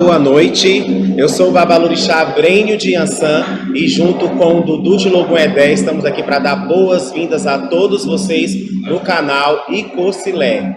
Boa noite, eu sou o Babalorixá Brênio de Iansã e junto com o Dudu de Logoedé estamos aqui para dar boas-vindas a todos vocês no canal Icocilé.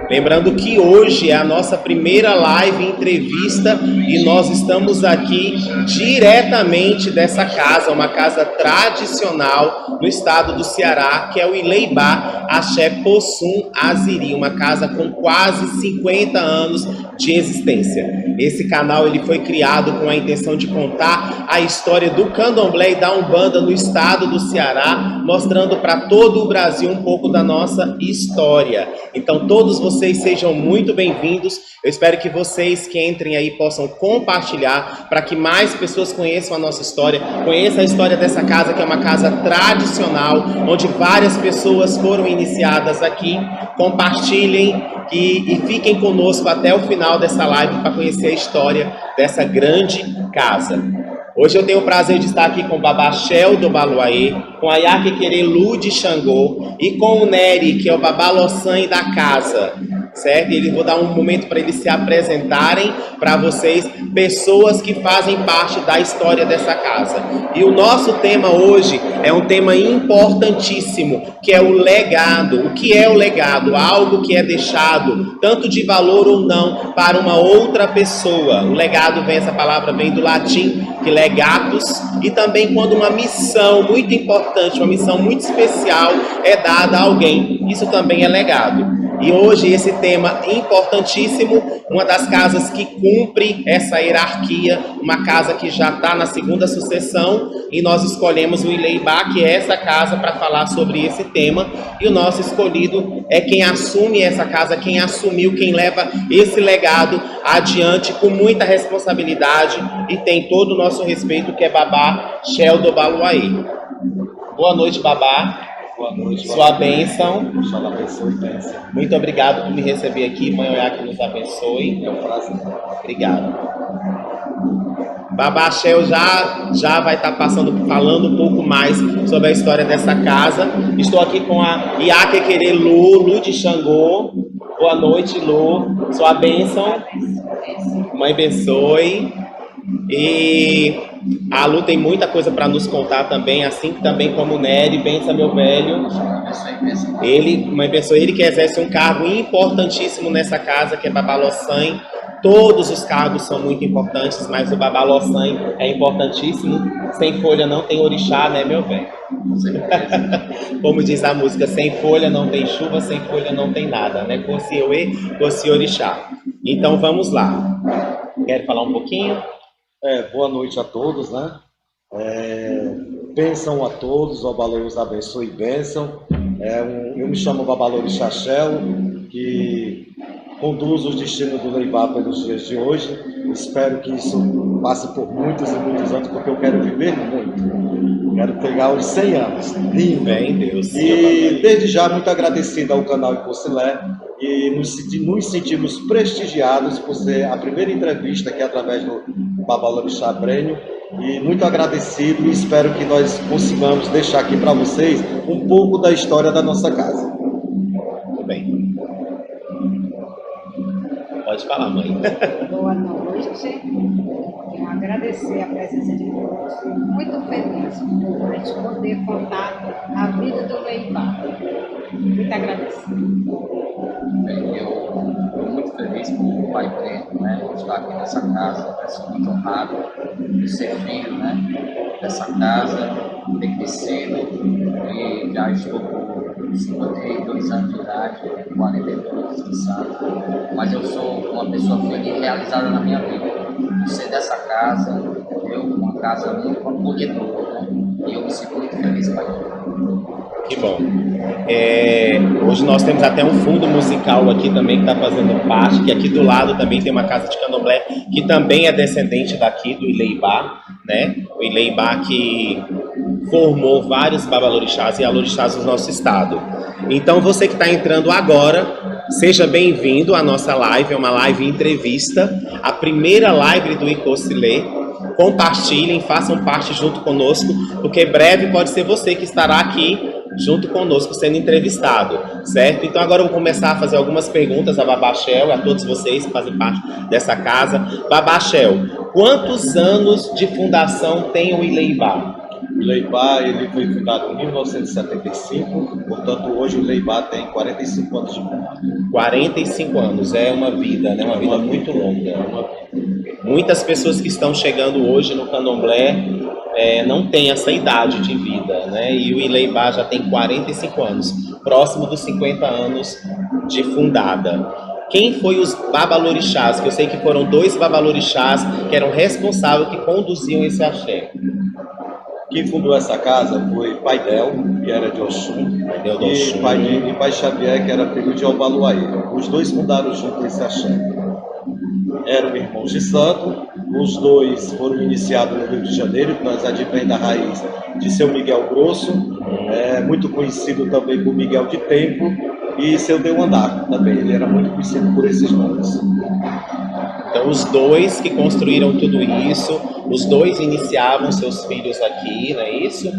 Lembrando que hoje é a nossa primeira live entrevista e nós estamos aqui diretamente dessa casa, uma casa tradicional no estado do Ceará, que é o Ileibá Axé Possum Aziri, uma casa com quase 50 anos de existência. Esse canal ele foi criado com a intenção de contar a história do candomblé e da umbanda no estado do Ceará, mostrando para todo o Brasil um pouco da nossa história. Então todos vocês sejam muito bem-vindos. Eu espero que vocês que entrem aí possam compartilhar para que mais pessoas conheçam a nossa história, conheçam a história dessa casa, que é uma casa tradicional, onde várias pessoas foram iniciadas aqui. Compartilhem e fiquem conosco até o final dessa live para conhecer a história dessa grande casa. Hoje eu tenho o prazer de estar aqui com o Babá Shell do Baluaê, com a Yaquequerê Lu de Xangô e com o Nery, que é o Babá Lossan da casa, certo? E vou dar um momento para eles se apresentarem para vocês, pessoas que fazem parte da história dessa casa. E o nosso tema hoje é um tema importantíssimo, que é o legado. O que é o legado? Algo que é deixado, tanto de valor ou não, para uma outra pessoa. O legado essa palavra vem do latim, que legatus, e também quando uma missão muito importante, uma missão muito especial é dada a alguém. Isso também é legado. E hoje esse tema importantíssimo, uma das casas que cumpre essa hierarquia, uma casa que já está na segunda sucessão, e nós escolhemos o Ileibá, que é essa casa, para falar sobre esse tema, e o nosso escolhido é quem assume essa casa, quem assumiu, quem leva esse legado adiante com muita responsabilidade e tem todo o nosso respeito, que é Babá Shell do Baluaê. Boa noite, Babá. Boa noite. Sua bênção. Sua bênção e bênção. Muito obrigado por me receber aqui. Mãe Oiá, que nos abençoe. É um prazer. Obrigado. Babá Shell já vai estar falando um pouco mais sobre a história dessa casa. Estou aqui com a Yaquequerê Lu de Xangô. Boa noite, Lu. Sua bênção. Mãe abençoe. E a Lu tem muita coisa para nos contar também, assim também como o Nery. Bença, meu velho. Mãe abençoe, ele que exerce um cargo importantíssimo nessa casa, que é Babá Lossan. Todos os cargos são muito importantes, mas o Babá Lossan é importantíssimo. Sem folha não tem orixá, né, meu velho? Como diz a música, sem folha não tem chuva, sem folha não tem nada, né? Coci Oê, Coci Orixá. Então vamos lá. Quer falar um pouquinho? Boa noite a todos, né? Bênção a todos, o Babalorixá abençoe e bênção. Eu me chamo Babalorixá Shell, que conduz os destinos do Ileibá pelos dias de hoje. Espero que isso passe por muitos e muitos anos, porque eu quero viver muito. Quero pegar os 100 anos. Lindo. Bem, Deus. E desde já, muito agradecido ao canal Icocilé. E nos sentimos prestigiados por ser a primeira entrevista aqui através do Babalorixá Brênio. E muito agradecido e espero que nós consigamos deixar aqui para vocês um pouco da história da nossa casa. Muito bem. Pode falar, mãe. Boa noite. Quero agradecer a presença de todos. Muito feliz por a gente poder contar a vida do Ileibá. Muito agradecido. Bem, eu estou muito feliz por o pai preto, né, estar aqui nessa casa. Sou muito honrado de ser filho, né, dessa casa, ter crescido e já estou com 52 anos de idade, 42 cansados, mas eu sou uma pessoa feliz e realizada na minha vida. Ser dessa casa, entendeu? Uma casa muito acolhedora, né? E eu me sinto muito feliz, pai. Que bom. Hoje nós temos até um fundo musical aqui também que está fazendo parte, que aqui do lado também tem uma casa de candomblé que também é descendente daqui do Ileibá, né? O Ileibá que formou vários babalorixás e alorixás no nosso estado. Então você que está entrando agora, seja bem-vindo à nossa live, é uma live entrevista, a primeira live do Icocilé. Compartilhem, façam parte junto conosco, porque breve pode ser você que estará aqui junto conosco sendo entrevistado, certo? Então agora eu vou começar a fazer algumas perguntas a Babachel e a todos vocês que fazem parte dessa casa. Babachel, quantos anos de fundação tem o Ileibá? O Ileibá, ele foi fundado em 1975, portanto hoje o Ileibá tem 45 anos de vida. 45 anos, é uma vida, né? Uma vida muito longa. Muitas pessoas que estão chegando hoje no Candomblé não têm essa idade de vida, né? E o Ileibá já tem 45 anos, próximo dos 50 anos de fundada. Quem foi os babalorixás? Que eu sei que foram 2 babalorixás que eram responsáveis, que conduziam esse axé. Quem fundou essa casa foi Pai Del, que era de Oxum, e Pai Xavier, que era filho de Obaluaí. Os 2 fundaram junto esse axé. Eram irmãos de santo, os 2 foram iniciados no Rio de Janeiro, que nós advém da raiz de Seu Miguel Grosso, muito conhecido também por Miguel de Tempo, e Seu Deuandá também, ele era muito conhecido por esses nomes. Então os 2 que construíram tudo isso, os 2 iniciavam seus filhos aqui, não é isso?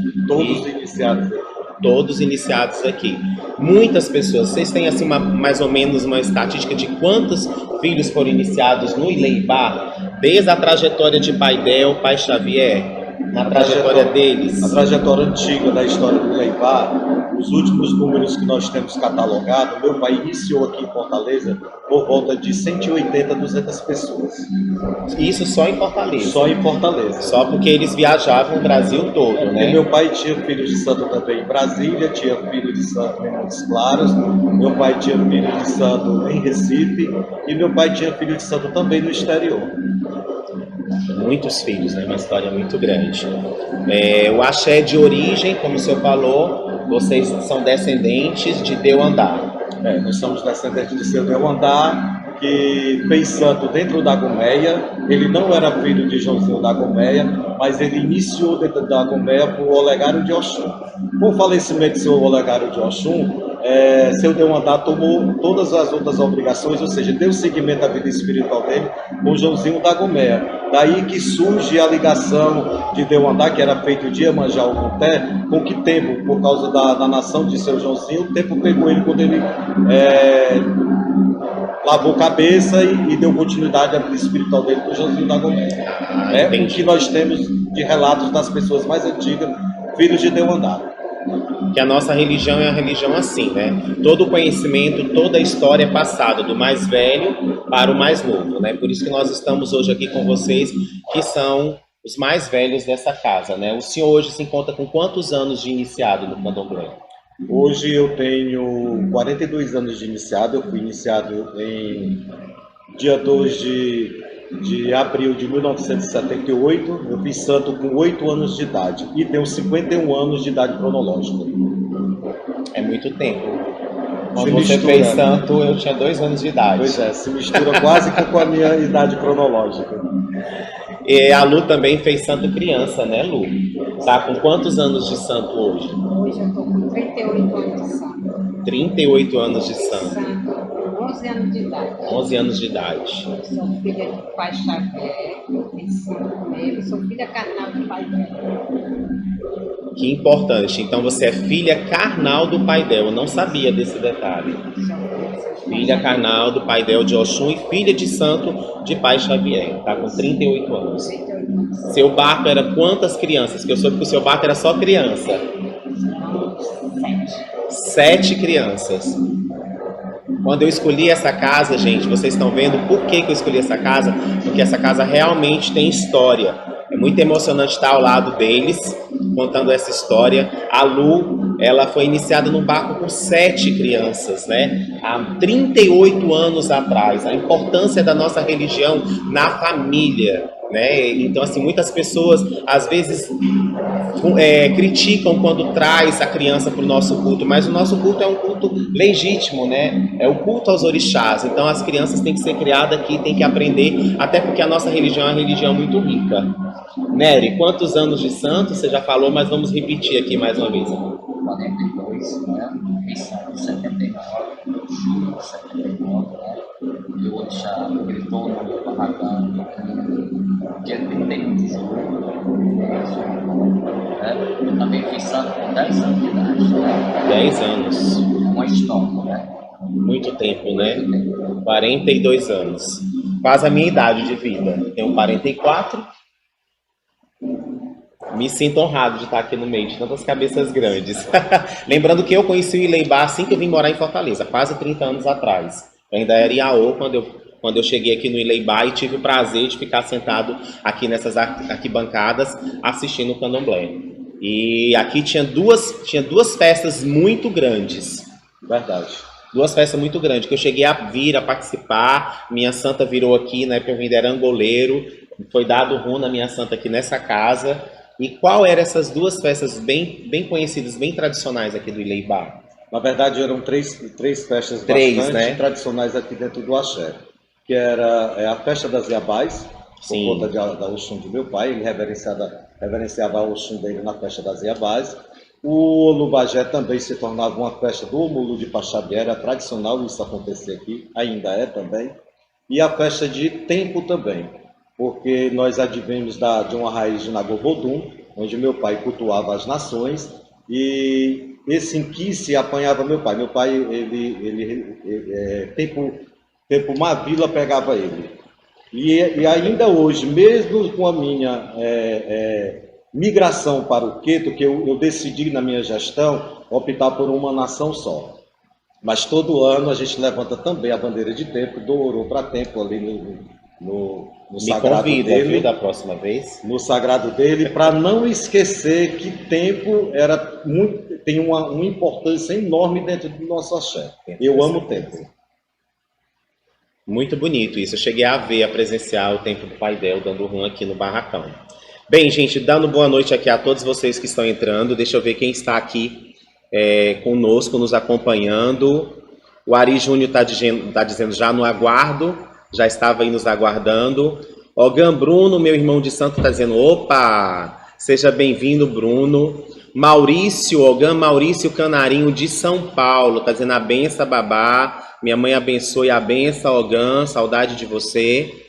Todos iniciados aqui. Muitas pessoas, vocês têm assim mais ou menos uma estatística de quantos filhos foram iniciados no Ileibá, desde a trajetória de Pai Del, Pai Xavier, na trajetória deles? A trajetória antiga da história do Ileibá, os últimos números que nós temos catalogado, meu pai iniciou aqui em Fortaleza por volta de 180 a 200 pessoas. Isso só em Fortaleza? Só em Fortaleza. Só porque eles viajavam o Brasil todo, né? E meu pai tinha filhos de santo também em Brasília, tinha filho de santo em Montes Claros, meu pai tinha filho de santo em Recife e meu pai tinha filho de santo também no exterior. Muitos filhos, né? Uma história muito grande. O axé de origem, como o senhor falou, vocês são descendentes de Deuandá. Nós somos descendentes de Seu Deuandá, que fez santo dentro da Gomeia. Ele não era filho de Joãozinho da Gomeia, mas ele iniciou dentro da Gomeia por Olegário de Oxum. Com o falecimento de seu Olegário de Oxum, Seu Deuandá tomou todas as outras obrigações, ou seja, deu seguimento à vida espiritual dele com Joãozinho da Gomeia. Daí que surge a ligação de Deuandá, que era feito de Iemanjá ao Monté, com que Tempo, por causa da nação de seu Joãozinho, o Tempo pegou ele quando ele lavou cabeça e deu continuidade à vida espiritual dele com Joãozinho da Gomeia. O que nós temos de relatos das pessoas mais antigas, filhos de Deuandá. Que a nossa religião é uma religião assim, né? Todo o conhecimento, toda a história é passada do mais velho para o mais novo, né? Por isso que nós estamos hoje aqui com vocês, que são os mais velhos dessa casa, né? O senhor hoje se encontra com quantos anos de iniciado no Candomblé? Hoje eu tenho 42 anos de iniciado, eu fui iniciado em dia 2 de abril de 1978, eu fiz santo com 8 anos de idade e tenho 51 anos de idade cronológica. É muito tempo. Quando você fez santo, eu tinha 2 anos de idade. Pois é, se mistura quase que com a minha idade cronológica. E a Lu também fez santo criança, né, Lu? Tá com quantos anos de santo hoje? Hoje eu estou com 38 anos de santo. 38 anos de santo. Com 11 anos de idade. 11 anos de idade. Eu sou filha do Pai Xavier, eu fiz santo com ele, sou filha carnal do Pai dele. Que importante. Então você é filha carnal do Pai Del. Eu não sabia desse detalhe. Filha carnal do Pai Del de Oxum e filha de santo de Pai Xavier. Tá com 38 anos. Seu barco era quantas crianças? Que eu soube que o seu barco era só criança. 7 crianças. Quando eu escolhi essa casa, gente, vocês estão vendo por que eu escolhi essa casa? Porque essa casa realmente tem história. É muito emocionante estar ao lado deles, contando essa história. A Lu, ela foi iniciada no barco com 7 crianças, né? Há 38 anos atrás. A importância da nossa religião na família, né? Então, assim, muitas pessoas, às vezes, criticam quando traz a criança para o nosso culto, mas o nosso culto é um culto legítimo, né? É o culto aos orixás. Então, as crianças têm que ser criadas aqui, têm que aprender, até porque a nossa religião é uma religião muito rica. Nery, quantos anos de santo? Você já falou, mas vamos repetir aqui mais uma vez. 42, né? Fiz santo em 79, julho de 79, né? E o orixá gritou no meu barracão dia 31 de julho, né? Eu também fiz santo com 10 anos de idade. anos, né? 10 anos. Uma história, né? Muito tempo, né? Muito tempo. 42 anos. Quase a minha idade de vida. Tenho 44. Me sinto honrado de estar aqui no meio de tantas cabeças grandes. Lembrando que eu conheci o Ileibá assim que eu vim morar em Fortaleza, quase 30 anos atrás. Eu ainda era Iaô quando eu cheguei aqui no Ileibá e tive o prazer de ficar sentado aqui nessas arquibancadas assistindo o candomblé. E aqui tinha duas festas muito grandes. Verdade. Duas festas muito grandes, que eu cheguei a vir, a participar. Minha santa virou aqui, na época eu vim, era angoleiro. Foi dado rum na minha santa aqui nessa casa. E qual eram essas duas festas bem conhecidas, bem tradicionais aqui do Ileibá? Na verdade, eram três festas Né? tradicionais aqui dentro do Axé. Que era a festa das Iabás, Sim. por conta da Oxum do meu pai. Ele reverenciava a Oxum dele na festa das Iabás. O Olubagé também se tornava uma festa do Omulu de Paxabié, era tradicional isso acontecer aqui, ainda é também. E a festa de Tempo também, porque nós advemos de uma raiz de Nagovodum, onde meu pai cultuava as nações, e esse inquice apanhava meu pai. Meu pai, tempo Mavila pegava ele. E ainda hoje, mesmo com a minha migração para o Queto, que eu decidi na minha gestão optar por uma nação só. Mas todo ano a gente levanta também a bandeira de Tempo, do Ouro para Tempo ali no sagrado convida, dele. Viu, da próxima vez? No sagrado dele, para não esquecer que Tempo tem uma importância enorme dentro do nosso axé. Eu amo Tempo. Muito bonito isso. Eu cheguei a presenciar o tempo do Pai Del dando rum aqui no Barracão. Bem, gente, dando boa noite aqui a todos vocês que estão entrando. Deixa eu ver quem está aqui conosco, nos acompanhando. O Ari Júnior está dizendo já no aguardo, já estava aí nos aguardando. Ogan Bruno, meu irmão de santo, está dizendo, opa, seja bem-vindo, Bruno. Maurício, Ogan Maurício Canarinho de São Paulo, está dizendo a benção, babá. Minha mãe abençoe a benção, Ogan, saudade de você.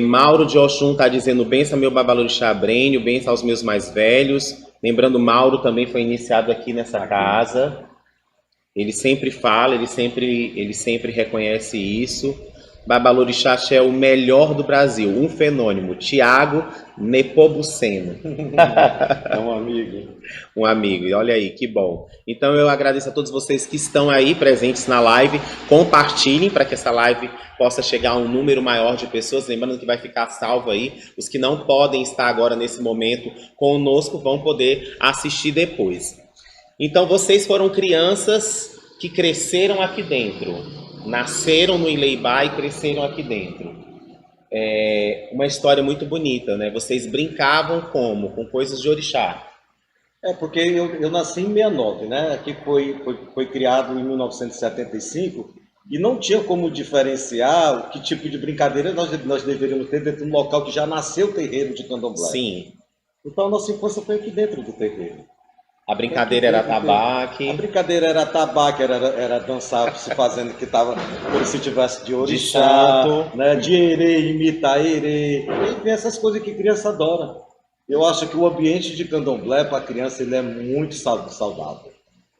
Mauro de Oxum está dizendo benção meu babalorixá Brênio, benção aos meus mais velhos. Lembrando, Mauro também foi iniciado aqui nessa casa. Ele sempre fala, ele sempre reconhece isso. Babalorixá é o melhor do Brasil, um fenômeno. Tiago Nepomuceno. É um amigo. Um amigo, e olha aí, que bom. Então eu agradeço a todos vocês que estão aí presentes na live. Compartilhem para que essa live possa chegar a um número maior de pessoas. Lembrando que vai ficar salvo aí. Os que não podem estar agora nesse momento conosco vão poder assistir depois. Então vocês foram crianças que cresceram aqui dentro. Nasceram no Ileibá e cresceram aqui dentro. Uma história muito bonita, né? Vocês brincavam como? Com coisas de orixá. Porque eu nasci em 69, né? Aqui foi criado em 1975 e não tinha como diferenciar que tipo de brincadeira nós deveríamos ter dentro de um local que já nasceu o terreiro de candomblé. Sim. Então a nossa infância foi aqui dentro do terreiro. A brincadeira era tabaque. A brincadeira era tabaque, era dançar se fazendo que estava como se tivesse de orixá, né? De erê, imitar erê. E essas coisas que criança adora. Eu acho que o ambiente de candomblé para a criança ele é muito saudável.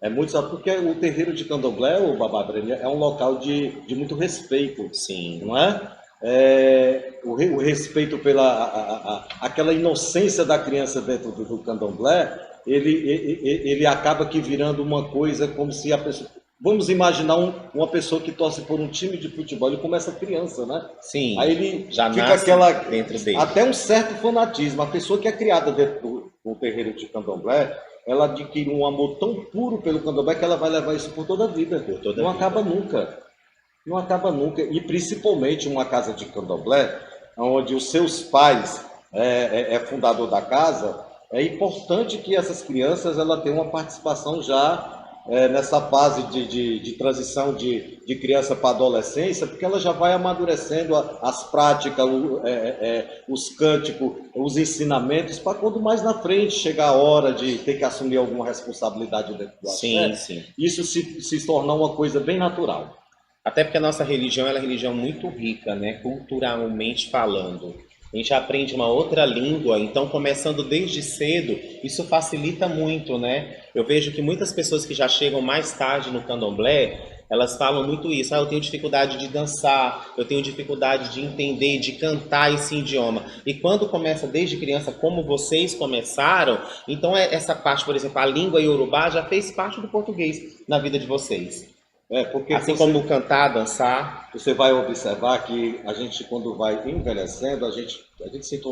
É muito saudável, porque o terreiro de candomblé, o Babá Brênio, é um local de muito respeito. Sim. Não é? O respeito pela aquela inocência da criança dentro do candomblé, ele acaba que virando uma coisa como se a pessoa... Vamos imaginar uma pessoa que torce por um time de futebol, ele começa criança, né? Sim. Aí ele já fica nasce aquela dentro dele. Até um certo fanatismo. A pessoa que é criada dentro do terreiro de candomblé, ela adquire um amor tão puro pelo candomblé que ela vai levar isso por toda a vida. Não acaba nunca. Não acaba nunca. E principalmente uma casa de candomblé, onde os seus pais é fundador da casa, é importante que essas crianças ela tenham uma participação já nessa fase de transição de criança para adolescência, porque ela já vai amadurecendo as práticas, os cânticos, os ensinamentos, para quando mais na frente chegar a hora de ter que assumir alguma responsabilidade dentro do axé, sim. Isso se tornar uma coisa bem natural. Até porque a nossa religião é uma religião muito rica, né? Culturalmente falando. A gente aprende uma outra língua, então começando desde cedo, isso facilita muito, né? Eu vejo que muitas pessoas que já chegam mais tarde no candomblé, elas falam muito isso. Ah, eu tenho dificuldade de dançar, eu tenho dificuldade de entender, de cantar esse idioma. E quando começa desde criança, como vocês começaram, então essa parte, por exemplo, a língua iorubá já fez parte do português na vida de vocês. Porque Assim como cantar, dançar. você vai observar que a gente, quando vai envelhecendo, a gente sente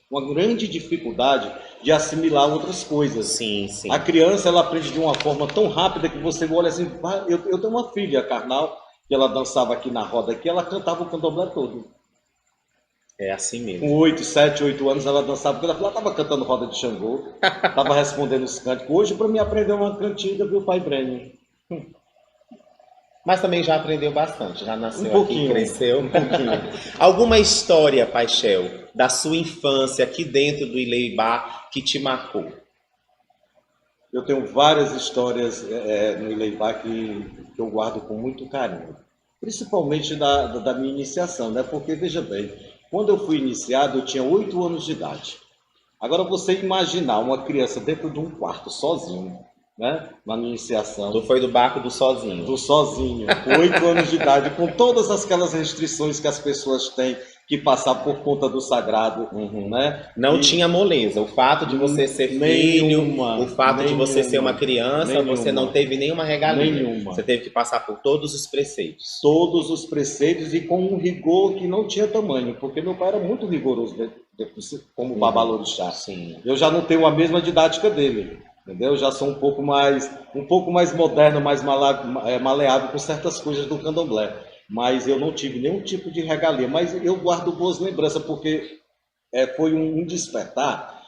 uma grande dificuldade de assimilar outras coisas. Sim, sim. A criança, ela aprende de uma forma tão rápida que você olha assim, eu tenho uma filha, Carnal, que ela dançava aqui na roda, aqui, ela cantava o candomblé todo. É assim mesmo. Com 8, 7, 8 anos ela dançava, porque ela estava cantando roda de Xangô, estava respondendo os cânticos. Hoje, para mim aprender uma cantiga, viu, pai Breno? Mas também já aprendeu bastante, já nasceu Um pouquinho, aqui, cresceu. um pouquinho. Alguma história, Paixel, da sua infância aqui dentro do Ileibá que te marcou? Eu tenho várias histórias no Ileibá que eu guardo com muito carinho. Principalmente da minha iniciação, né? Porque, veja bem, quando eu fui iniciado, eu tinha 8 anos de idade. Agora, você imaginar uma criança dentro de um quarto, sozinho, né? Na minha iniciação. Tu foi do barco do sozinho. Do sozinho, com 8 anos de idade, com todas aquelas restrições que as pessoas têm que passar por conta do sagrado, né? Não tinha moleza. O fato de você ser filho, o fato de você ser uma criança, você não teve nenhuma regalia. Nenhuma. Você teve que passar por todos os preceitos. Todos os preceitos e com um rigor que não tinha tamanho, porque meu pai era muito rigoroso como babalorixá. Sim. Eu já não tenho a mesma didática dele. Entendeu? Eu já sou um pouco mais moderno, mais maleável com certas coisas do candomblé. Mas eu não tive nenhum tipo de regalia. Mas eu guardo boas lembranças, porque foi um despertar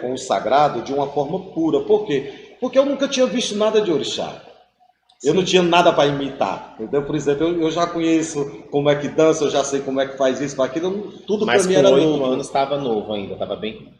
com o sagrado de uma forma pura. Por quê? Porque eu nunca tinha visto nada de orixá. Eu não tinha nada para imitar. Entendeu? Por exemplo, eu já conheço como é que dança, eu já sei como é que faz isso, faz aquilo. Tudo para mim era novo. Mas com 8 anos estava novo ainda, estava bem...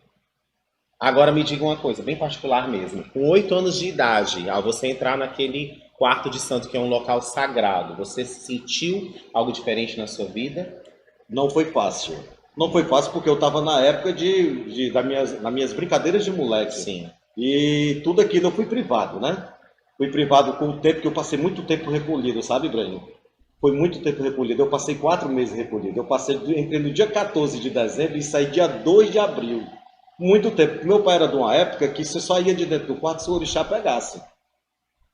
Agora me diga uma coisa, bem particular mesmo. Com 8 anos de idade, ao você entrar naquele quarto de santo, que é um local sagrado, você sentiu algo diferente na sua vida? Não foi fácil. Não foi fácil porque eu estava na época das minhas brincadeiras de moleque. Sim. E tudo aquilo eu fui privado, né? Fui privado com o tempo, que eu passei muito tempo recolhido, sabe, Breno? Foi muito tempo recolhido. Eu passei 4 meses recolhido. Entrei no dia 14 de dezembro e saí dia 2 de abril. Muito tempo. Meu pai era de uma época que você só ia de dentro do quarto se o orixá pegasse.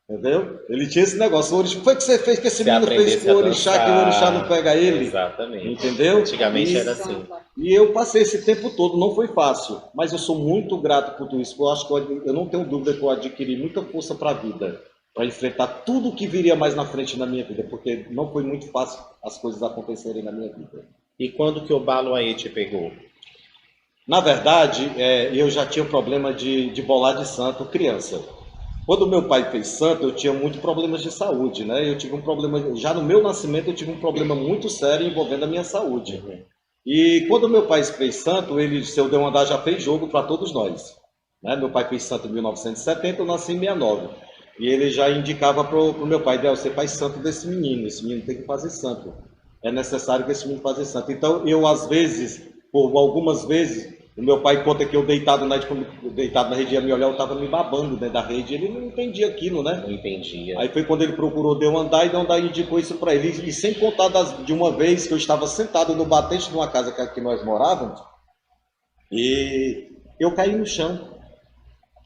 Entendeu? Ele tinha esse negócio. O orixá, foi que você fez que esse menino fez com o orixá, que o orixá não pega ele? Exatamente. Entendeu? Antigamente era assim. E eu passei esse tempo todo, não foi fácil. Mas eu sou muito grato por tudo isso. Eu acho que eu não tenho dúvida que eu adquiri muita força para a vida, para enfrentar tudo o que viria mais na frente na minha vida, porque não foi muito fácil as coisas acontecerem na minha vida. E quando que o Baloaê te pegou? Na verdade, eu já tinha problema de bolar de santo criança. Quando meu pai fez santo, eu tinha muitos problemas de saúde, né? Eu tive um problema, já no meu nascimento, eu tive um problema muito sério envolvendo a minha saúde. E quando meu pai fez santo, ele, seu Deus já fez jogo para todos nós. Né? Meu pai fez santo em 1970, eu nasci em 69. E ele já indicava para o meu pai, você faz santo desse menino, esse menino tem que fazer santo. É necessário que esse menino faça santo. Então, eu às vezes, por algumas vezes, o meu pai conta que eu deitado na rede ia me olhar, eu estava me babando dentro da rede, ele não entendia aquilo, né? Não entendia. Aí foi quando ele procurou Deus andar, e Deus andar indicou isso para ele. E sem contar de uma vez que eu estava sentado no batente de uma casa que nós morávamos, e eu caí no chão.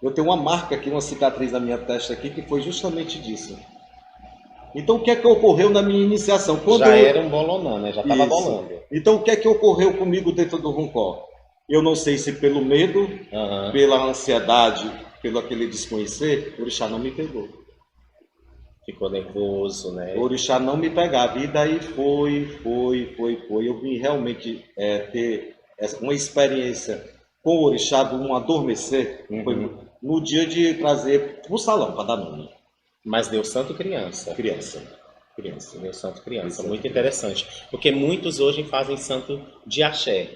Eu tenho uma marca aqui, uma cicatriz na minha testa aqui, que foi justamente disso. Então, o que é que ocorreu na minha iniciação? Era um bolonã, né? Já estava bolando. Então, o que é que ocorreu comigo dentro do Runcó? Eu não sei se pelo medo, pela ansiedade, pelo aquele desconhecer, o orixá não me pegou. Ficou nervoso, né? O orixá não me pegava. E daí foi. Eu vim realmente ter uma experiência com o orixá de um adormecer. Foi no dia de trazer para o salão, para dar nome. Mas deu santo criança. Criança. Deu santo criança. Muito interessante. Porque muitos hoje fazem santo de axé.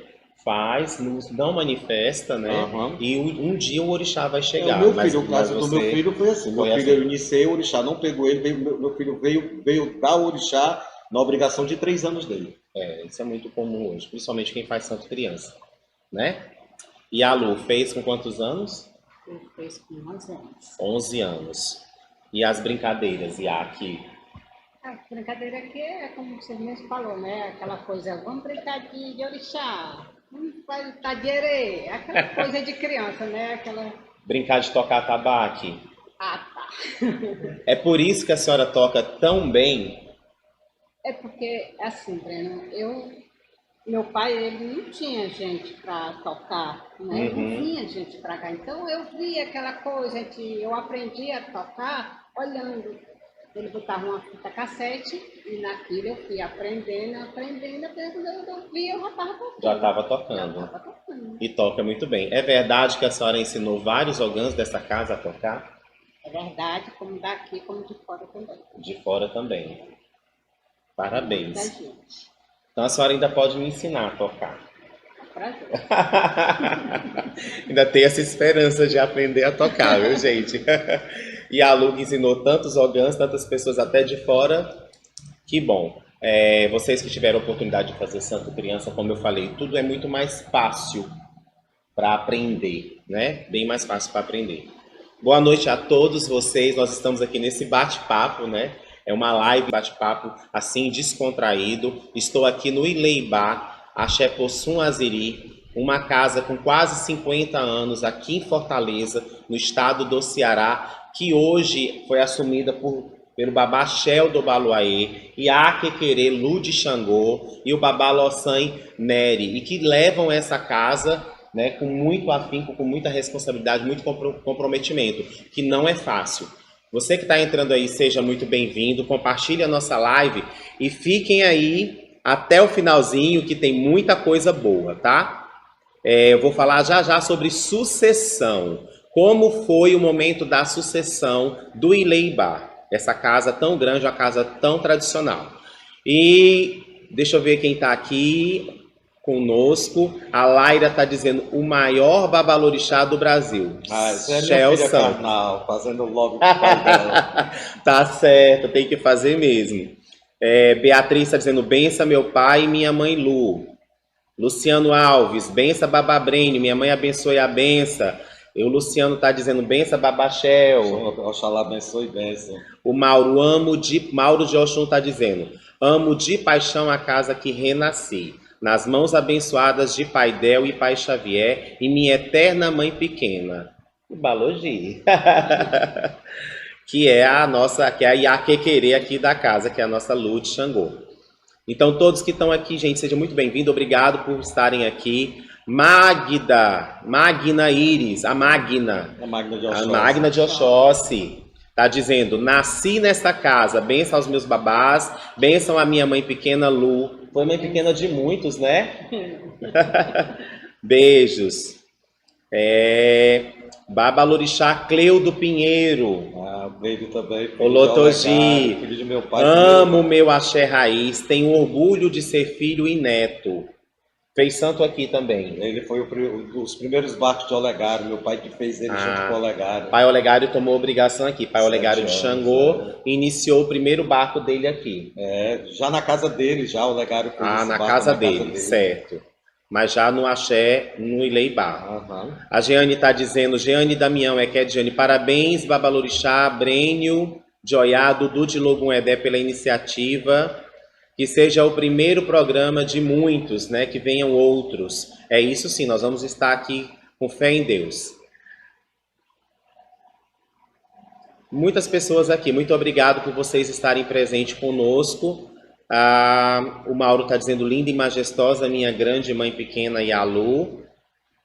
Não manifesta, né? E um dia o orixá vai chegar. O caso do meu filho foi assim. Eu iniciei, o orixá não pegou ele, meu filho veio dar o orixá na obrigação de 3 anos dele. Isso é muito comum hoje, principalmente quem faz santo criança, né? E a Lu fez com quantos anos? Eu fiz com 11 anos. 11 anos. E as brincadeiras, e aqui? A brincadeira aqui é como você mesmo falou, né? Aquela coisa, vamos brincar de orixá, vamos brincar de erê, aquela coisa de criança, né? Aquela... Brincar de tocar tabaque. Ah, tá. É por isso que a senhora toca tão bem? É porque, assim, Breno, meu pai, ele não tinha gente para tocar, né? Não vinha gente para cá. Então, eu via aquela coisa, eu aprendi a tocar olhando. Ele botava uma fita cassete e naquilo eu fui aprendendo, quando eu vi, eu já estava tocando. Já estava tocando. E toca muito bem. É verdade que a senhora ensinou vários ogãs dessa casa a tocar? É verdade, como daqui, como de fora também. De fora também. Parabéns. Muita gente. Então a senhora ainda pode me ensinar a tocar. Prazer. Ainda tem essa esperança de aprender a tocar, viu, gente? E a Lu ensinou tantos ogãs, tantas pessoas até de fora. Que bom. Vocês que tiveram a oportunidade de fazer Santo Criança, como eu falei, tudo é muito mais fácil para aprender, né? Bem mais fácil para aprender. Boa noite a todos vocês. Nós estamos aqui nesse bate-papo, né? É uma live, bate-papo assim, descontraído. Estou aqui no Ileibá, Axé Possum Aziri, uma casa com quase 50 anos aqui em Fortaleza, no estado do Ceará, que hoje foi assumida pelo Babá Shell do Baluaê, e a Quequerê Lu de Xangô e o Babá Lossan Neri, e que levam essa casa, né, com muito afinco, com muita responsabilidade, muito comprometimento, que não é fácil. Você que está entrando aí, seja muito bem-vindo, compartilhe a nossa live e fiquem aí até o finalzinho, que tem muita coisa boa, tá? Eu vou falar já já sobre sucessão. Como foi o momento da sucessão do Ileibá, essa casa tão grande, uma casa tão tradicional. E deixa eu ver quem está aqui conosco. A Laira está dizendo o maior babalorixá do Brasil. Essa é minha filha carnal, fazendo lobby com o pai dela. Tá certo, tem que fazer mesmo. Beatriz está dizendo bença meu pai e minha mãe Lu. Luciano Alves, bença Bababrênio, minha mãe abençoe a bença. O Luciano está dizendo bença Babachel. Oxalá abençoe e benção. O Mauro de Oxum está dizendo, amo de paixão a casa que renasci, nas mãos abençoadas de Pai Del e Pai Xavier e minha eterna mãe pequena. O Balogi. Que é a nossa, que é a Iaquequerê aqui da casa, que é a nossa Lu de Xangô. Então todos que estão aqui, gente, sejam muito bem-vindos, obrigado por estarem aqui. Magna Iris, a Magna de Oxóssi, tá dizendo, nasci nesta casa, benção aos meus babás, benção a minha mãe pequena Lu. Foi mãe pequena de muitos, né? Beijos. Babalorixá Cleudo Pinheiro. Beijo também. O Lotogi. Filho de meu pai. Amo meu axé raiz, tenho orgulho de ser filho e neto. Fez santo aqui também. Ele foi um dos primeiros barcos de Olegário, meu pai que fez ele junto com o Olegário. Pai Olegário tomou obrigação aqui. Pai Olegário de Xangô iniciou o primeiro barco dele aqui. Já na casa dele, já o Olegário fez esse na barco casa dele, certo. Mas já no axé, no Ileibá. A Jeane está dizendo, Jeane Damião, Jeane, parabéns, Babalorixá, Brênio, Joiá, Dudu de Logunedé pela iniciativa. Que seja o primeiro programa de muitos, né? Que venham outros. É isso sim, nós vamos estar aqui com fé em Deus. Muitas pessoas aqui, muito obrigado por vocês estarem presentes conosco. O Mauro está dizendo, linda e majestosa, minha grande mãe pequena Yalu.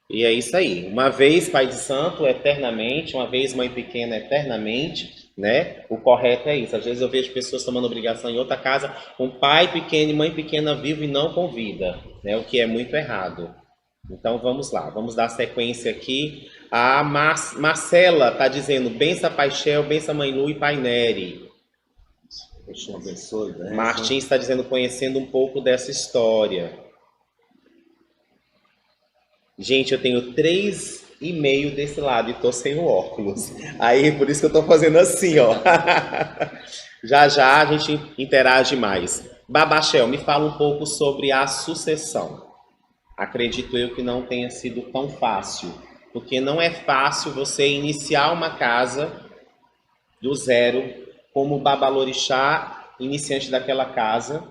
E é isso aí. Uma vez Pai de Santo, eternamente. Uma vez Mãe Pequena, eternamente. Né? O correto é isso. Às vezes eu vejo pessoas tomando obrigação em outra casa com pai pequeno e mãe pequena vivo e não convida, né? O que é muito errado. Então vamos lá, vamos dar sequência aqui. A Marcela está dizendo bença Pai Shell, bença Mãe Lu e Pai Neri. Deus abençoe, né? Martins está dizendo conhecendo um pouco dessa história. Gente, eu tenho 3,5 desse lado e tô sem o óculos. Aí, por isso que eu tô fazendo assim, ó. Já já a gente interage mais. Babachel, me fala um pouco sobre a sucessão. Acredito eu que não tenha sido tão fácil, porque não é fácil você iniciar uma casa do zero, como Babalorixá, iniciante daquela casa.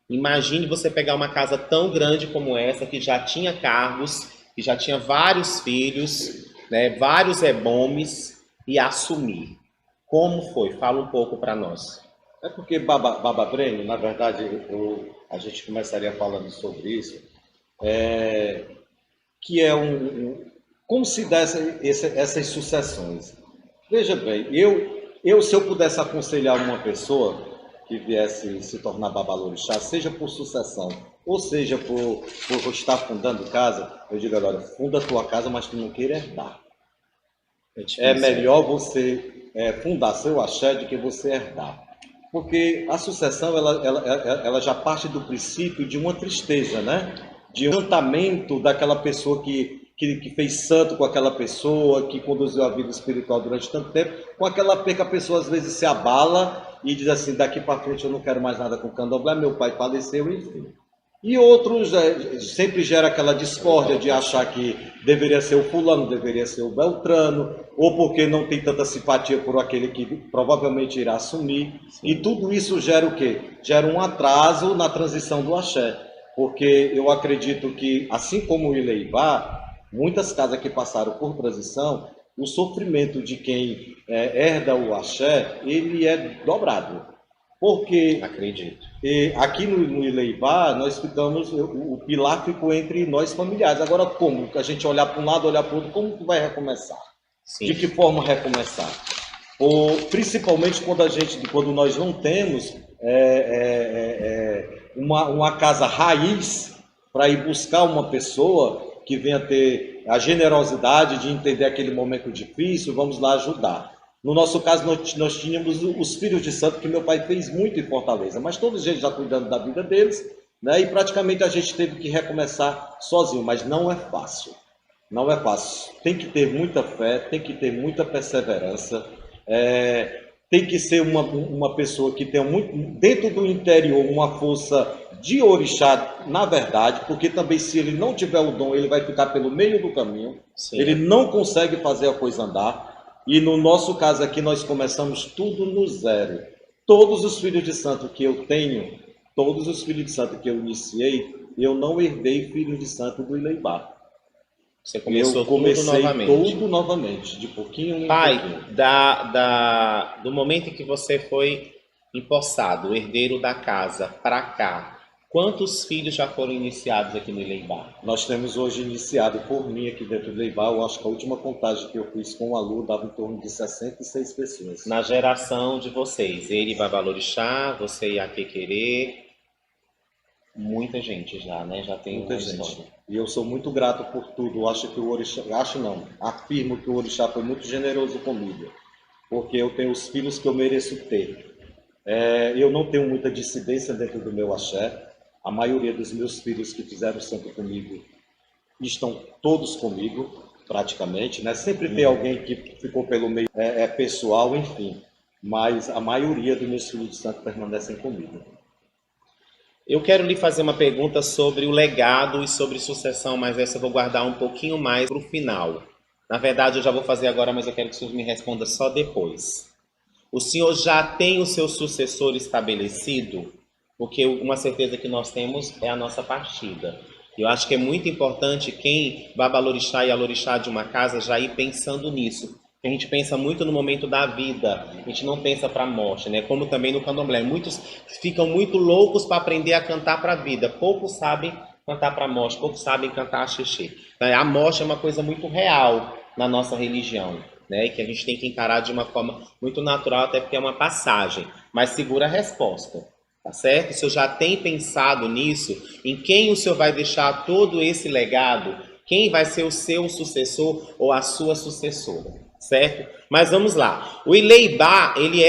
Imagine você pegar uma casa tão grande como essa, que já tinha cargos, que já tinha vários filhos, né, vários ebomes, e assumir. Como foi? Fala um pouco para nós. É porque Baba Breno, na verdade, a gente começaria falando sobre isso, que é como se dá essas sucessões. Veja bem, se eu pudesse aconselhar uma pessoa que viesse se tornar Babalorixá, seja por sucessão, ou seja por estar fundando casa, eu digo agora, funda a tua casa, mas tu não queira herdar. É melhor você fundar seu axé do que você herdar. Porque a sucessão, ela já parte do princípio de uma tristeza, né? De um encantamento daquela pessoa que fez santo com aquela pessoa, que conduziu a vida espiritual durante tanto tempo, com aquela perca a pessoa às vezes se abala e diz assim, daqui para frente eu não quero mais nada com candomblé, meu pai faleceu, enfim. E outros sempre gera aquela discórdia de achar que deveria ser o fulano, deveria ser o beltrano, ou porque não tem tanta simpatia por aquele que provavelmente irá assumir. Sim. E tudo isso gera o quê? Gera um atraso na transição do axé. Porque eu acredito que, assim como o Ileibá, muitas casas que passaram por transição, o sofrimento de quem herda o axé, ele é dobrado. Porque acredito. Aqui no Ileibá, nós ficamos, o pilar ficou entre nós familiares. Agora, como? A gente olhar para um lado, olhar para o outro, como que vai recomeçar? Sim. De que forma recomeçar? Principalmente quando nós não temos uma casa raiz para ir buscar uma pessoa que venha ter a generosidade de entender aquele momento difícil, vamos lá ajudar. No nosso caso, nós tínhamos os filhos de santo, que meu pai fez muito em Fortaleza, mas todos eles já cuidando da vida deles, né? E praticamente a gente teve que recomeçar sozinho, mas não é fácil. Não é fácil. Tem que ter muita fé, tem que ter muita perseverança, tem que ser uma pessoa que tenha muito, dentro do interior, uma força de orixá, na verdade, porque também se ele não tiver o dom, ele vai ficar pelo meio do caminho. Sim. Ele não consegue fazer a coisa andar. E no nosso caso aqui, nós começamos tudo no zero. Todos os filhos de santo que eu tenho, todos os filhos de santo que eu iniciei, eu não herdei filhos de santo do Ileibá. Você começou tudo novamente, de pouquinho em Pai, pouquinho. Do momento em que você foi empossado, o herdeiro da casa, para cá, quantos filhos já foram iniciados aqui no Ileibá? Nós temos hoje iniciado por mim aqui dentro do Ileibá, eu acho que a última contagem que eu fiz com o Alu dava em torno de 66 pessoas. Na geração de vocês, ele Babalorixá, você e Aquequerê, muita gente já, né? Já tem muita gente. História. E eu sou muito grato por tudo. Eu acho que o orixá, afirmo que o orixá foi muito generoso comigo, porque eu tenho os filhos que eu mereço ter. Eu não tenho muita dissidência dentro do meu axé. A maioria dos meus filhos que fizeram santo comigo estão todos comigo, praticamente, né? Sempre tem alguém que ficou pelo meio pessoal, enfim. Mas a maioria dos meus filhos de santo permanecem comigo. Eu quero lhe fazer uma pergunta sobre o legado e sobre sucessão, mas essa eu vou guardar um pouquinho mais para o final. Na verdade, eu já vou fazer agora, mas eu quero que o senhor me responda só depois. O senhor já tem o seu sucessor estabelecido? Porque uma certeza que nós temos é a nossa partida. Eu acho que é muito importante quem Babalorixá e Alorixá de uma casa já ir pensando nisso. A gente pensa muito no momento da vida, a gente não pensa para a morte, né? Como também no candomblé. Muitos ficam muito loucos para aprender a cantar para a vida. Poucos sabem cantar para a morte, poucos sabem cantar axixê. A morte é uma coisa muito real na nossa religião, né? Que a gente tem que encarar de uma forma muito natural, até porque é uma passagem. Mas segura a resposta, tá certo? O senhor já tem pensado nisso? Em quem o senhor vai deixar todo esse legado? Quem vai ser o seu sucessor ou a sua sucessora? Certo? Mas vamos lá. O Ileibá, ele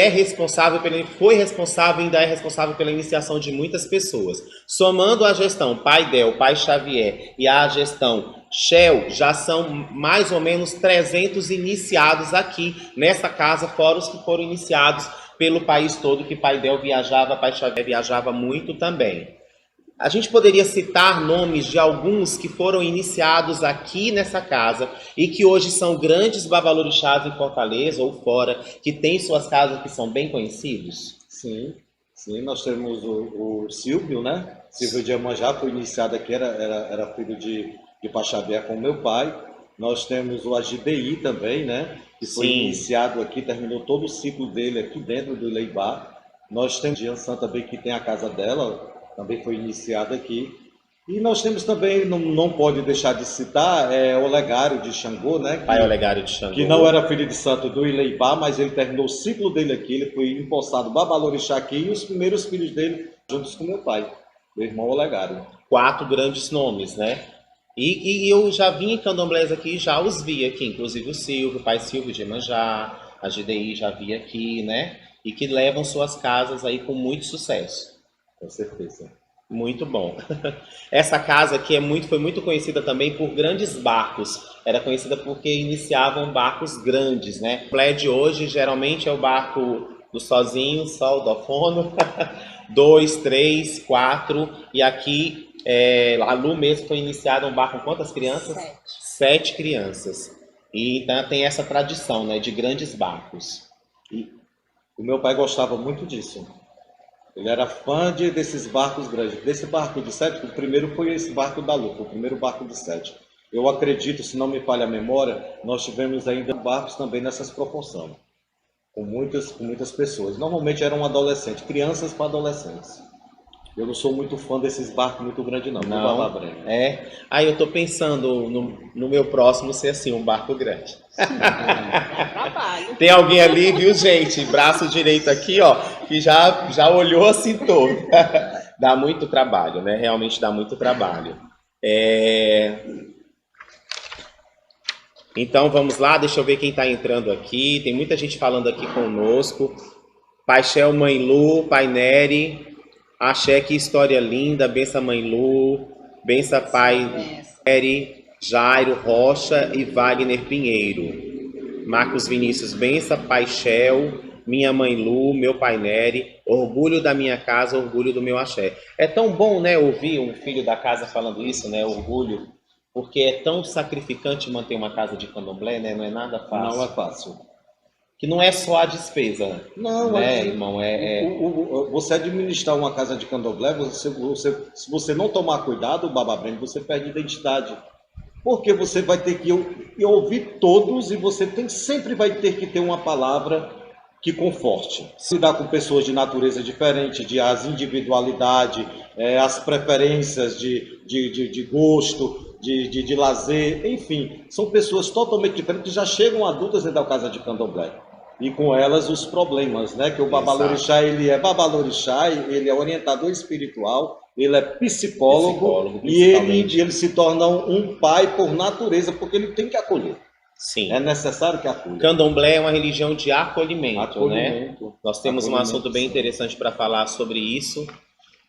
foi responsável e ainda é responsável pela iniciação de muitas pessoas. Somando a gestão Pai Del, Pai Xavier e a gestão Shell, já são mais ou menos 300 iniciados aqui nessa casa, fora os que foram iniciados pelo país todo, que Pai Del viajava, Pai Xavier viajava muito também. A gente poderia citar nomes de alguns que foram iniciados aqui nessa casa e que hoje são grandes babalorixás em Fortaleza ou fora, que têm suas casas que são bem conhecidos? Sim, sim, nós temos o Silvio, né? Silvio de Iemanjá foi iniciado aqui, era filho de Pai Xavier com meu pai. Nós temos o Agideí também, né? Que foi iniciado aqui, terminou todo o ciclo dele aqui dentro do Ileibá. Nós temos a Jansan também, que tem a casa dela, também foi iniciada aqui. E nós temos também, não pode deixar de citar, o Olegário de Xangô, né? Pai Olegário de Xangô. Que não era filho de santo do Ileibá, mas ele terminou o ciclo dele aqui, ele foi empossado babalorixá aqui, e os primeiros filhos dele juntos com meu pai, meu irmão Olegário. 4 grandes nomes, né? E eu já vim em candomblés aqui, já os vi aqui, inclusive o Silvio, o pai Silvio de Iemanjá, a GDI já vi aqui, né? E que levam suas casas aí com muito sucesso. Com certeza. Muito bom. Essa casa aqui foi muito conhecida também por grandes barcos. Era conhecida porque iniciavam barcos grandes, né? O Bled hoje geralmente é o barco do sozinho, só o dofono. 2, 3, 4. E aqui, a Lu mesmo foi iniciada um barco com quantas crianças? 7 crianças. E então tem essa tradição, né, de grandes barcos. E o meu pai gostava muito disso. Ele era fã desses barcos grandes. Desse barco de 7, o primeiro foi esse barco da Lu, o primeiro barco de 7. Eu acredito, se não me falha a memória, nós tivemos ainda barcos também nessas proporções, com muitas pessoas. Normalmente eram adolescentes, crianças para adolescentes. Eu não sou muito fã desses barcos muito grandes, não. Aí eu tô pensando no meu próximo ser assim, um barco grande. Tem alguém ali, viu, gente? Braço direito aqui, ó, que já olhou assim todo. Dá muito trabalho, né? Realmente dá muito trabalho. Então vamos lá, deixa eu ver quem está entrando aqui. Tem muita gente falando aqui conosco. Pai Shel, Mãe Lu, Pai Nery. Axé, que história linda. Benção, Mãe Lu. Benção, Pai Nery. Jairo Rocha e Wagner Pinheiro. Marcos Vinícius, benção, Pai Shel, minha Mãe Lu, meu Pai Nery, orgulho da minha casa, orgulho do meu axé. É tão bom, né, ouvir um filho da casa falando isso, né, orgulho, porque é tão sacrificante manter uma casa de candomblé, né, não é nada fácil. Não é fácil. Que não é só a despesa, não, né, irmão? Você administrar uma casa de candomblé, se você não tomar cuidado, Baba Breno, você perde identidade. Porque você vai ter que ouvir todos e você sempre vai ter que ter uma palavra que conforte. Se dá com pessoas de natureza diferente, as individualidades, as preferências de gosto, de lazer, enfim, são pessoas totalmente diferentes que já chegam adultas dentro da casa de candomblé. E com elas os problemas, né? Que o babalorixá, ele é babalorixá, ele é orientador espiritual, ele é psicólogo e ele se torna um pai por natureza, porque ele tem que acolher. Sim. É necessário que acolha. Candomblé é uma religião de acolhimento, né? Nós temos um assunto bem interessante para falar sobre isso.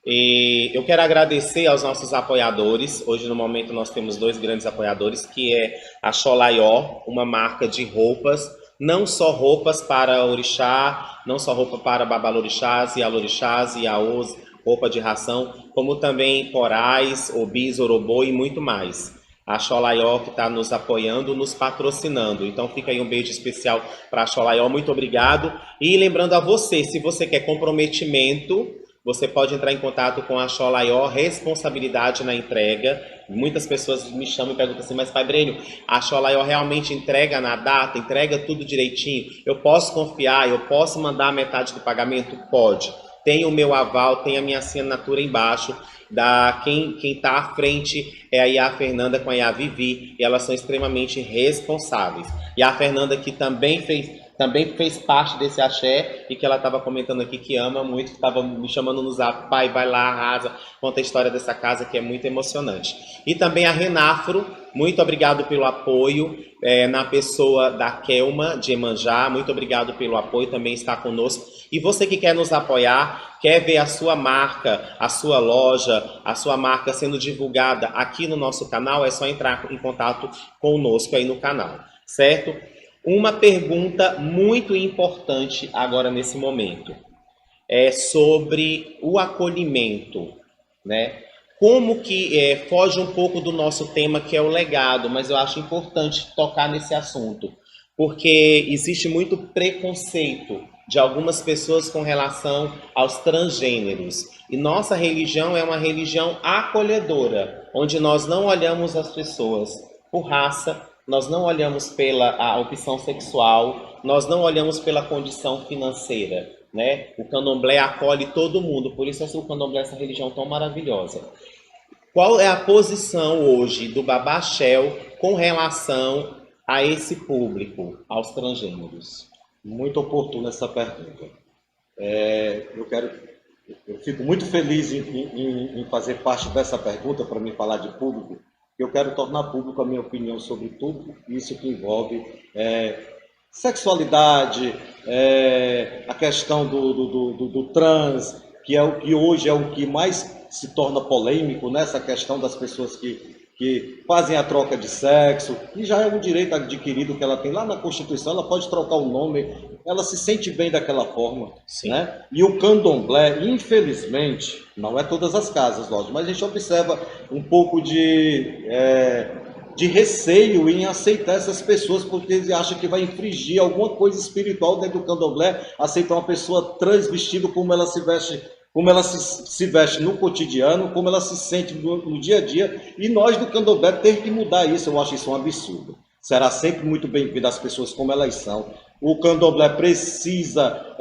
E eu quero agradecer aos nossos apoiadores. Hoje, no momento, nós temos 2 grandes apoiadores, que é a Xolaió, uma marca de roupas, não só roupas para orixá, não só roupa para babalorixás e alorixás e aos, roupa de ração, como também corais, obis, orobô e muito mais. A Xolaió que está nos apoiando, nos patrocinando. Então fica aí um beijo especial para a Xolaió, muito obrigado. E lembrando a você, se você quer comprometimento, você pode entrar em contato com a Xolaió, responsabilidade na entrega. Muitas pessoas me chamam e perguntam assim, mas Pai Breno, a Xolaió realmente entrega na data, entrega tudo direitinho? Eu posso confiar, eu posso mandar metade do pagamento? Pode. Tem o meu aval, tem a minha assinatura embaixo. Quem está à frente é aí a Fernanda com a Vivi, e elas são extremamente responsáveis. E a Fernanda que também fez parte desse axé e que ela estava comentando aqui que ama muito, que estava me chamando no zap, pai, vai lá, arrasa, conta a história dessa casa que é muito emocionante. E também a Renafro, muito obrigado pelo apoio, na pessoa da Kelma de Iemanjá, muito obrigado pelo apoio, também está conosco. E você que quer nos apoiar, quer ver a sua marca, a sua loja, a sua marca sendo divulgada aqui no nosso canal, é só entrar em contato conosco aí no canal, certo? Uma pergunta muito importante agora nesse momento é sobre o acolhimento, né? Como que foge um pouco do nosso tema que é o legado, mas eu acho importante tocar nesse assunto, porque existe muito preconceito de algumas pessoas com relação aos transgêneros. E nossa religião é uma religião acolhedora, onde nós não olhamos as pessoas por raça, nós não olhamos pela a opção sexual, nós não olhamos pela condição financeira, né? O candomblé acolhe todo mundo, por isso o candomblé é essa religião tão maravilhosa. Qual é a posição hoje do Babachel com relação a esse público, aos transgêneros? Muito oportuna essa pergunta. Eu fico muito feliz em fazer parte dessa pergunta para me falar de público. Eu quero tornar público a minha opinião sobre tudo isso que envolve sexualidade, a questão do trans, que é o que hoje é o que mais se torna polêmico, nessa questão das pessoas que fazem a troca de sexo, e já é um direito adquirido que ela tem lá na Constituição, ela pode trocar o nome, ela se sente bem daquela forma. Sim. Né? E o candomblé, infelizmente, não é todas as casas, lógico, mas a gente observa um pouco de receio em aceitar essas pessoas, porque eles acham que vai infringir alguma coisa espiritual dentro do candomblé, aceitar uma pessoa trans vestida como ela se veste, como ela se veste no cotidiano, como ela se sente no dia a dia, e nós do candomblé temos que mudar isso. Eu acho isso um absurdo. Será sempre muito bem-vindo as pessoas como elas são. O candomblé precisa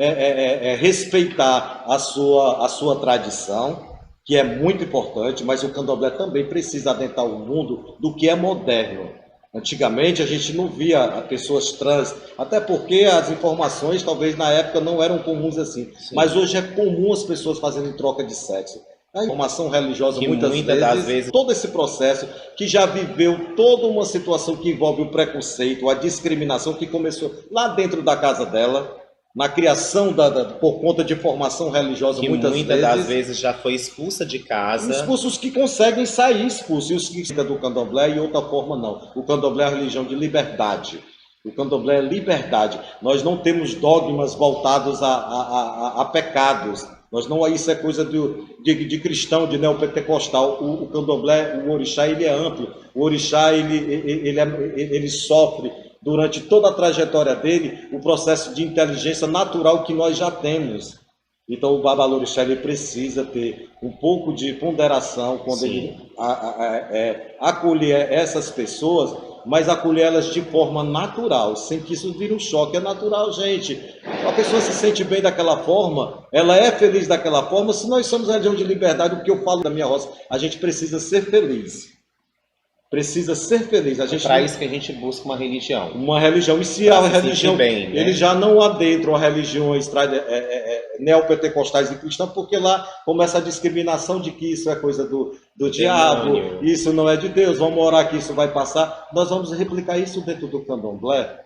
respeitar a sua tradição, que é muito importante, mas o candomblé também precisa adentrar o mundo do que é moderno. Antigamente a gente não via pessoas trans, até porque as informações talvez na época não eram comuns assim. Sim. Mas hoje é comum as pessoas fazerem troca de sexo. A informação religiosa que muitas das vezes, todo esse processo que já viveu toda uma situação que envolve o preconceito, a discriminação que começou lá dentro da casa dela, na criação por conta de formação religiosa, que muitas das vezes já foi expulsa de casa. Expulsos que conseguem sair expulsos, e os que saem do candomblé e outra forma não. O candomblé é a religião de liberdade. O candomblé é liberdade. Nós não temos dogmas voltados a pecados. Isso é coisa de cristão, de neopentecostal. O candomblé, o orixá, ele é amplo. O orixá, ele sofre durante toda a trajetória dele o processo de inteligência natural que nós já temos. Então o babalorixá ele precisa ter um pouco de ponderação quando Sim. ele acolher essas pessoas, mas acolher elas de forma natural, sem que isso vire um choque. É natural, gente. A pessoa se sente bem daquela forma, ela é feliz daquela forma. Se nós somos a religião de liberdade, o que eu falo da minha roça, a gente precisa ser feliz. Precisa ser feliz. Para isso que a gente busca uma religião. Uma religião. E se a religião, bem, né? Eles já não adentram a religiões neopentecostais e cristãs, porque lá começa a discriminação de que isso é coisa do diabo, isso não é de Deus, vamos orar que isso vai passar. Nós vamos replicar isso dentro do candomblé?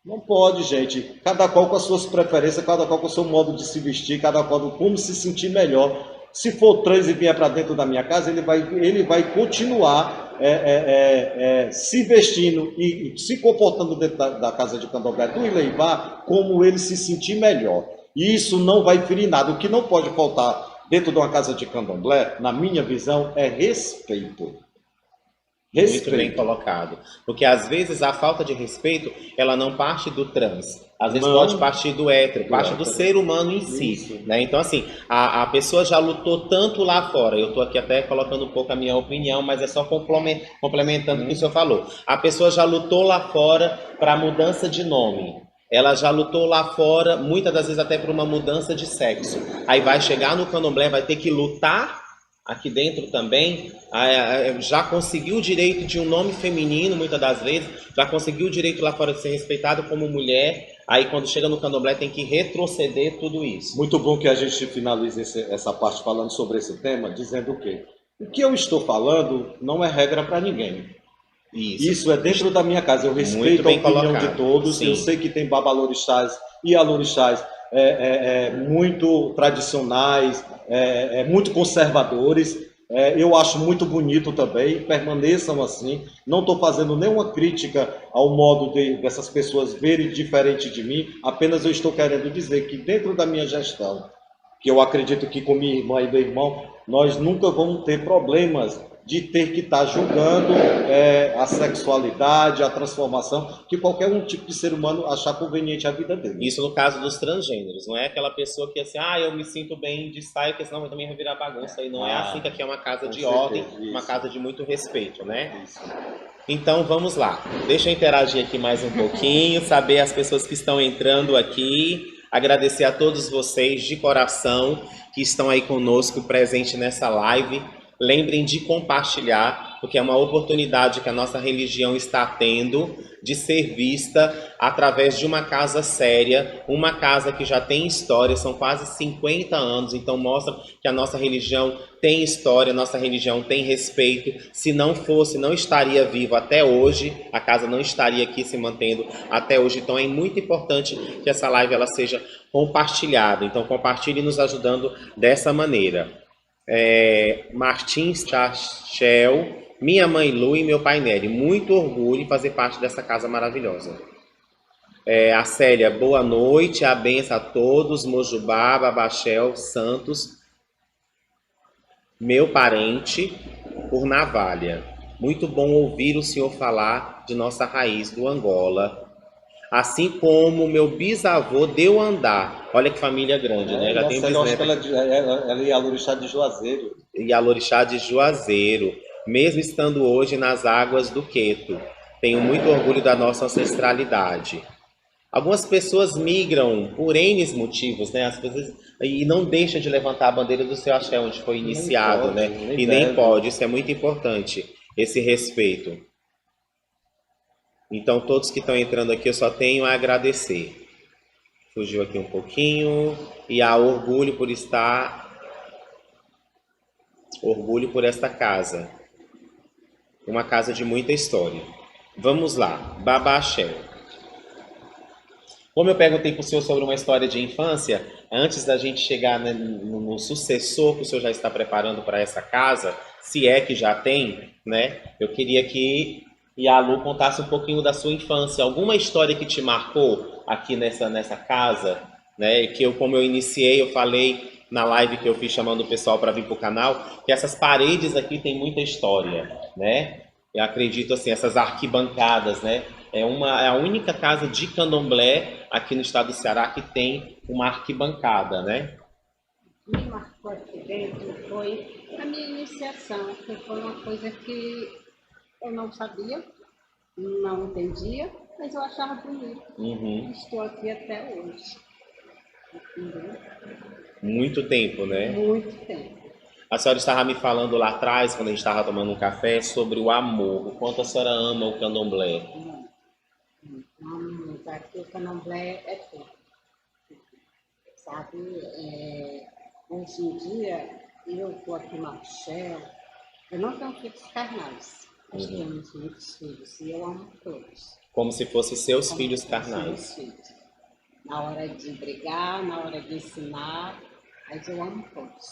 Não pode, gente. Cada qual com as suas preferências, cada qual com o seu modo de se vestir, cada qual com como se sentir melhor. Se for trans e vier para dentro da minha casa, ele vai continuar se vestindo e se comportando dentro da casa de candomblé do Ileibá como ele se sentir melhor. E isso não vai ferir nada. O que não pode faltar dentro de uma casa de candomblé, na minha visão, é respeito. Muito bem colocado. Porque às vezes a falta de respeito, ela não parte do trans. Às vezes pode partir do hétero, parte do ser humano em si. Né? Então, assim, a pessoa já lutou tanto lá fora. Eu estou aqui até colocando um pouco a minha opinião, mas é só complementando o que o senhor falou. A pessoa já lutou lá fora para mudança de nome. Ela já lutou lá fora, muitas das vezes até por uma mudança de sexo. Aí vai chegar no candomblé, vai ter que lutar aqui dentro também, já conseguiu o direito de um nome feminino, muitas das vezes, já conseguiu o direito lá fora de ser respeitado como mulher, aí quando chega no candomblé tem que retroceder tudo isso. Muito bom que a gente finalize essa parte falando sobre esse tema, dizendo o quê? O que eu estou falando não é regra para ninguém. Isso é dentro da minha casa, eu respeito a opinião de todos. Sim. Eu sei que tem babalorixás e alorixás muito tradicionais, muito conservadores, Eu acho muito bonito também, permaneçam assim. Não estou fazendo nenhuma crítica ao modo dessas pessoas verem diferente de mim, apenas eu estou querendo dizer que dentro da minha gestão, que eu acredito que com minha irmã e meu irmão, nós nunca vamos ter problemas de ter que estar julgando a sexualidade, a transformação, que qualquer um tipo de ser humano achar conveniente à vida dele. Isso no caso dos transgêneros, não é aquela pessoa que assim, eu me sinto bem de saia, porque senão também vai virar bagunça. E não é assim, que aqui é uma casa de ordem, uma casa de muito respeito, né? Isso. Então vamos lá. Deixa eu interagir aqui mais um pouquinho, saber as pessoas que estão entrando aqui, agradecer a todos vocês de coração que estão aí conosco presente nessa live. Lembrem de compartilhar, porque é uma oportunidade que a nossa religião está tendo de ser vista através de uma casa séria, uma casa que já tem história, são quase 50 anos, então mostra que a nossa religião tem história, a nossa religião tem respeito. Se não fosse, não estaria vivo até hoje, a casa não estaria aqui se mantendo até hoje, então é muito importante que essa live ela seja compartilhada, então compartilhe nos ajudando dessa maneira. Martins Chachel, minha mãe Lu e meu pai Nery, muito orgulho em fazer parte dessa casa maravilhosa. A Célia, boa noite, a benção a todos, Mojubá, Babachel, Santos, meu parente, por Navalha. Muito bom ouvir o senhor falar de nossa raiz do Angola. Assim como meu bisavô deu andar. Olha que família grande, né? Já tem eu acho que ela é Ialorixá de Juazeiro. Ialorixá de Juazeiro, mesmo estando hoje nas águas do Queto. Tenho muito orgulho da nossa ancestralidade. Algumas pessoas migram por N motivos, né? As pessoas, e não deixam de levantar a bandeira do seu axé, onde foi iniciado, né? E nem pode, isso é muito importante, esse respeito. Então, todos que estão entrando aqui, eu só tenho a agradecer. Fugiu aqui um pouquinho. E há orgulho por esta casa. Uma casa de muita história. Vamos lá. Babachel. Como eu perguntei para o senhor sobre uma história de infância, antes da gente chegar no sucessor que o senhor já está preparando para essa casa, se é que já tem, né? Eu queria que a Lu contasse um pouquinho da sua infância, alguma história que te marcou aqui nessa casa, né? Que como eu iniciei, eu falei na live que eu fiz chamando o pessoal para vir para o canal, que essas paredes aqui têm muita história, né? Eu acredito assim, essas arquibancadas, né? É a única casa de candomblé aqui no estado do Ceará que tem uma arquibancada, né? Me marcou aqui dentro foi a minha iniciação, que foi uma coisa que eu não sabia, não entendia, mas eu achava bonito. Uhum. Estou aqui até hoje. Entendeu? Muito tempo, né? Muito tempo. A senhora estava me falando lá atrás, quando a gente estava tomando um café, sobre o amor. O quanto a senhora ama o candomblé. Vamos, aqui o candomblé é tudo. Sabe, hoje em dia, eu estou aqui no Axé, eu não tenho filhos carnais. Nós temos muitos filhos e eu amo todos. Como se fossem seus filhos carnais. Meus filhos. Na hora de brigar, na hora de ensinar, mas eu amo todos.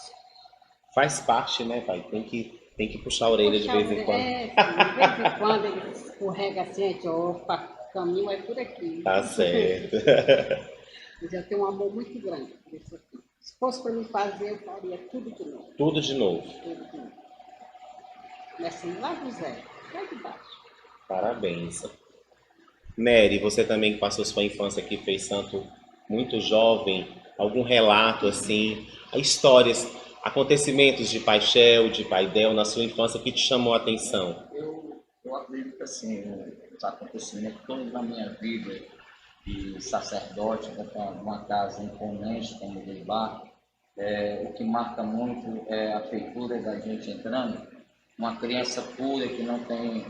Faz parte, né, pai? Tem que puxar a orelha de vez em quando. Sim, de vez em quando ele escorrega assim, a gente, opa, o caminho é por aqui. Tá certo. Eu já tenho um amor muito grande por isso aqui. Se fosse para me fazer, eu faria tudo de novo. Tudo de novo. Tudo de novo. Começando lá do zero, lá de baixo. Parabéns. Nery, você também que passou sua infância aqui, fez santo muito jovem, algum relato assim, histórias, acontecimentos de Pai Shell, de Pai Del na sua infância que te chamou a atenção? Eu acredito que assim, os acontecimentos todos na minha vida de sacerdote, uma casa imponente como o Leibá, o que marca muito é a feitura da gente entrando, uma criança pura que não tem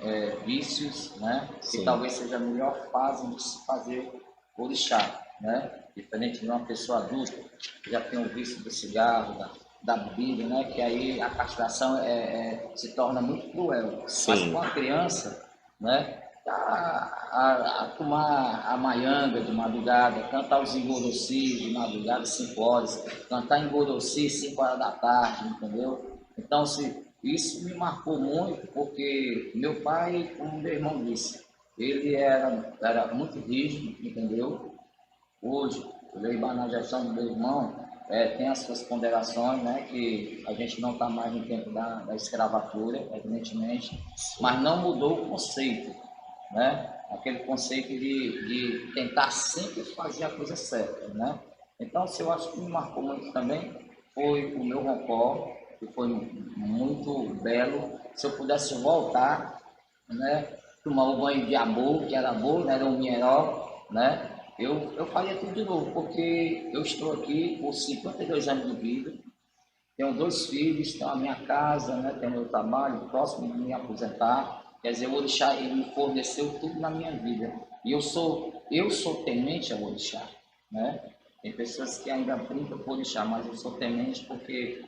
vícios, né? Que talvez seja a melhor fase de se fazer orixá, né? Diferente de uma pessoa adulta que já tem o vício do cigarro, da bebida, né? Que aí a castração se torna muito cruel. Sim. Mas com a criança, né? A tomar a maianga de madrugada, cantar os engorossis de madrugada 5 horas, cantar engorossi 5 horas da tarde, entendeu? Então, se Isso me marcou muito porque meu pai, como meu irmão disse, ele era muito rígido, entendeu? Hoje, o Leibá na gestão do meu irmão tem as suas ponderações, né, que a gente não está mais no tempo da escravatura, evidentemente, mas não mudou o conceito, né? Aquele conceito de tentar sempre fazer a coisa certa, né? Então, se eu acho que me marcou muito também foi o meu roncó, que foi muito belo. Se eu pudesse voltar, né, tomar um banho de amor, que era amor, né, era um mineral, né? Eu faria tudo de novo, porque eu estou aqui por 52 anos de vida, tenho 2 filhos, tenho a minha casa, né, tenho meu trabalho, próximo de me aposentar. Quer dizer, o Orixá, ele me forneceu tudo na minha vida. E eu sou temente ao Orixá, né? Tem pessoas que ainda brincam com o Orixá, mas eu sou temente porque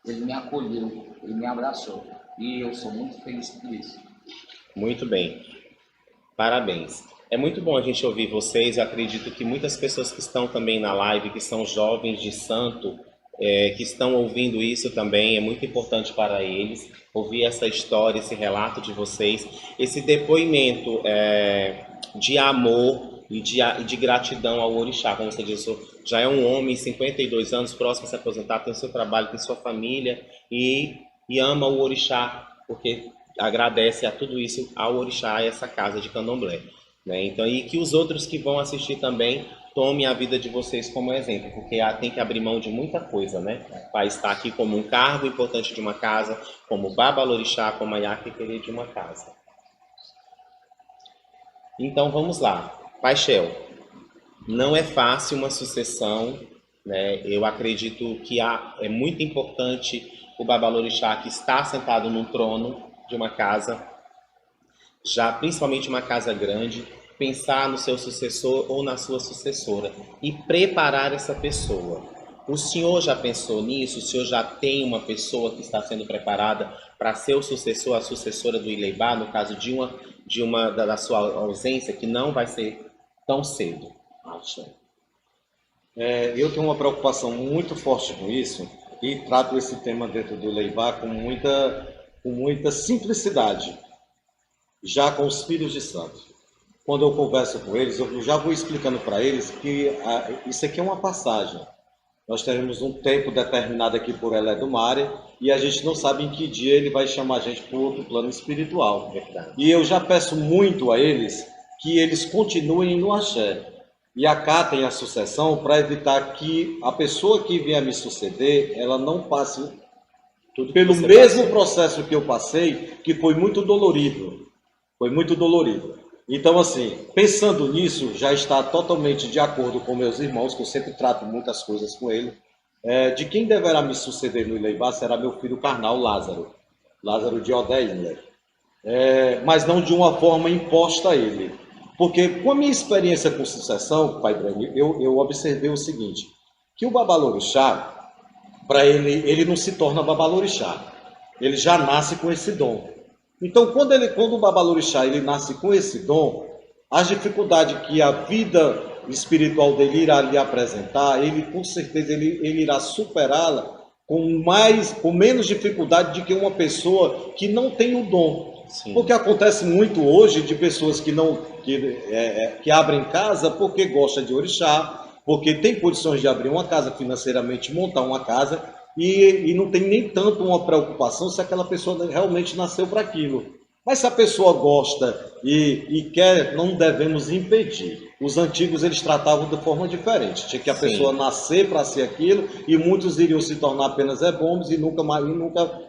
ele me acolheu, ele me abraçou. E eu sou muito feliz por isso. Muito bem. Parabéns. É muito bom a gente ouvir vocês. Eu acredito que muitas pessoas que estão também na live, que são jovens de santo, que estão ouvindo isso também, é muito importante para eles ouvir essa história, esse relato de vocês, esse depoimento de amor e de gratidão ao Orixá. Como você disse, já é um homem, 52 anos, próximo a se aposentar, tem o seu trabalho, tem sua família e ama o Orixá, porque agradece a tudo isso ao Orixá, a essa casa de Candomblé, né? Então, e que os outros que vão assistir também tomem a vida de vocês como exemplo, porque tem que abrir mão de muita coisa, né? Para estar aqui como um cargo importante de uma casa, como Babalorixá, como a Yaquequerê de uma casa. Então, vamos lá. Paixel, não é fácil uma sucessão, né? Eu acredito que é muito importante o Babalorixá que está sentado num trono de uma casa, já principalmente uma casa grande, pensar no seu sucessor ou na sua sucessora e preparar essa pessoa. O senhor já pensou nisso? O senhor já tem uma pessoa que está sendo preparada para ser o sucessor, a sucessora do Ileibá, no caso da sua ausência, que não vai ser tão cedo? Eu tenho uma preocupação muito forte com isso e trato esse tema dentro do Leibá com muita simplicidade, já com os filhos de santo. Quando eu converso com eles, eu já vou explicando para eles que isso aqui é uma passagem. Nós teremos um tempo determinado aqui por Elé do Mare e a gente não sabe em que dia ele vai chamar a gente para outro plano espiritual. Verdade. E eu já peço muito a eles que eles continuem no axé e acatem a sucessão para evitar que a pessoa que vier me suceder, ela não passe Tudo pelo você mesmo passou. processo que eu passei, que foi muito dolorido. Foi muito dolorido. Então, assim, pensando nisso, já está totalmente de acordo com meus irmãos, que eu sempre trato muitas coisas com ele, de quem deverá me suceder no Ileibá será meu filho carnal, Lázaro de Odé Inler. Mas não de uma forma imposta a ele. Porque com a minha experiência com sucessão, Pai Breno, eu observei o seguinte, que o Babalorixá, para ele não se torna Babalorixá, ele já nasce com esse dom. Então, quando o Babalorixá ele nasce com esse dom, as dificuldades que a vida espiritual dele irá lhe apresentar, ele com certeza ele irá superá-la com menos dificuldade do que uma pessoa que não tem o dom. Sim. Porque acontece muito hoje de pessoas que abrem casa porque gostam de orixá, porque tem condições de abrir uma casa financeiramente, montar uma casa, e não tem nem tanto uma preocupação se aquela pessoa realmente nasceu para aquilo. Mas se a pessoa gosta e quer, não devemos impedir. Os antigos eles tratavam de forma diferente. Tinha que a Sim. pessoa nascer para ser aquilo, e muitos iriam se tornar apenas ebombes e nunca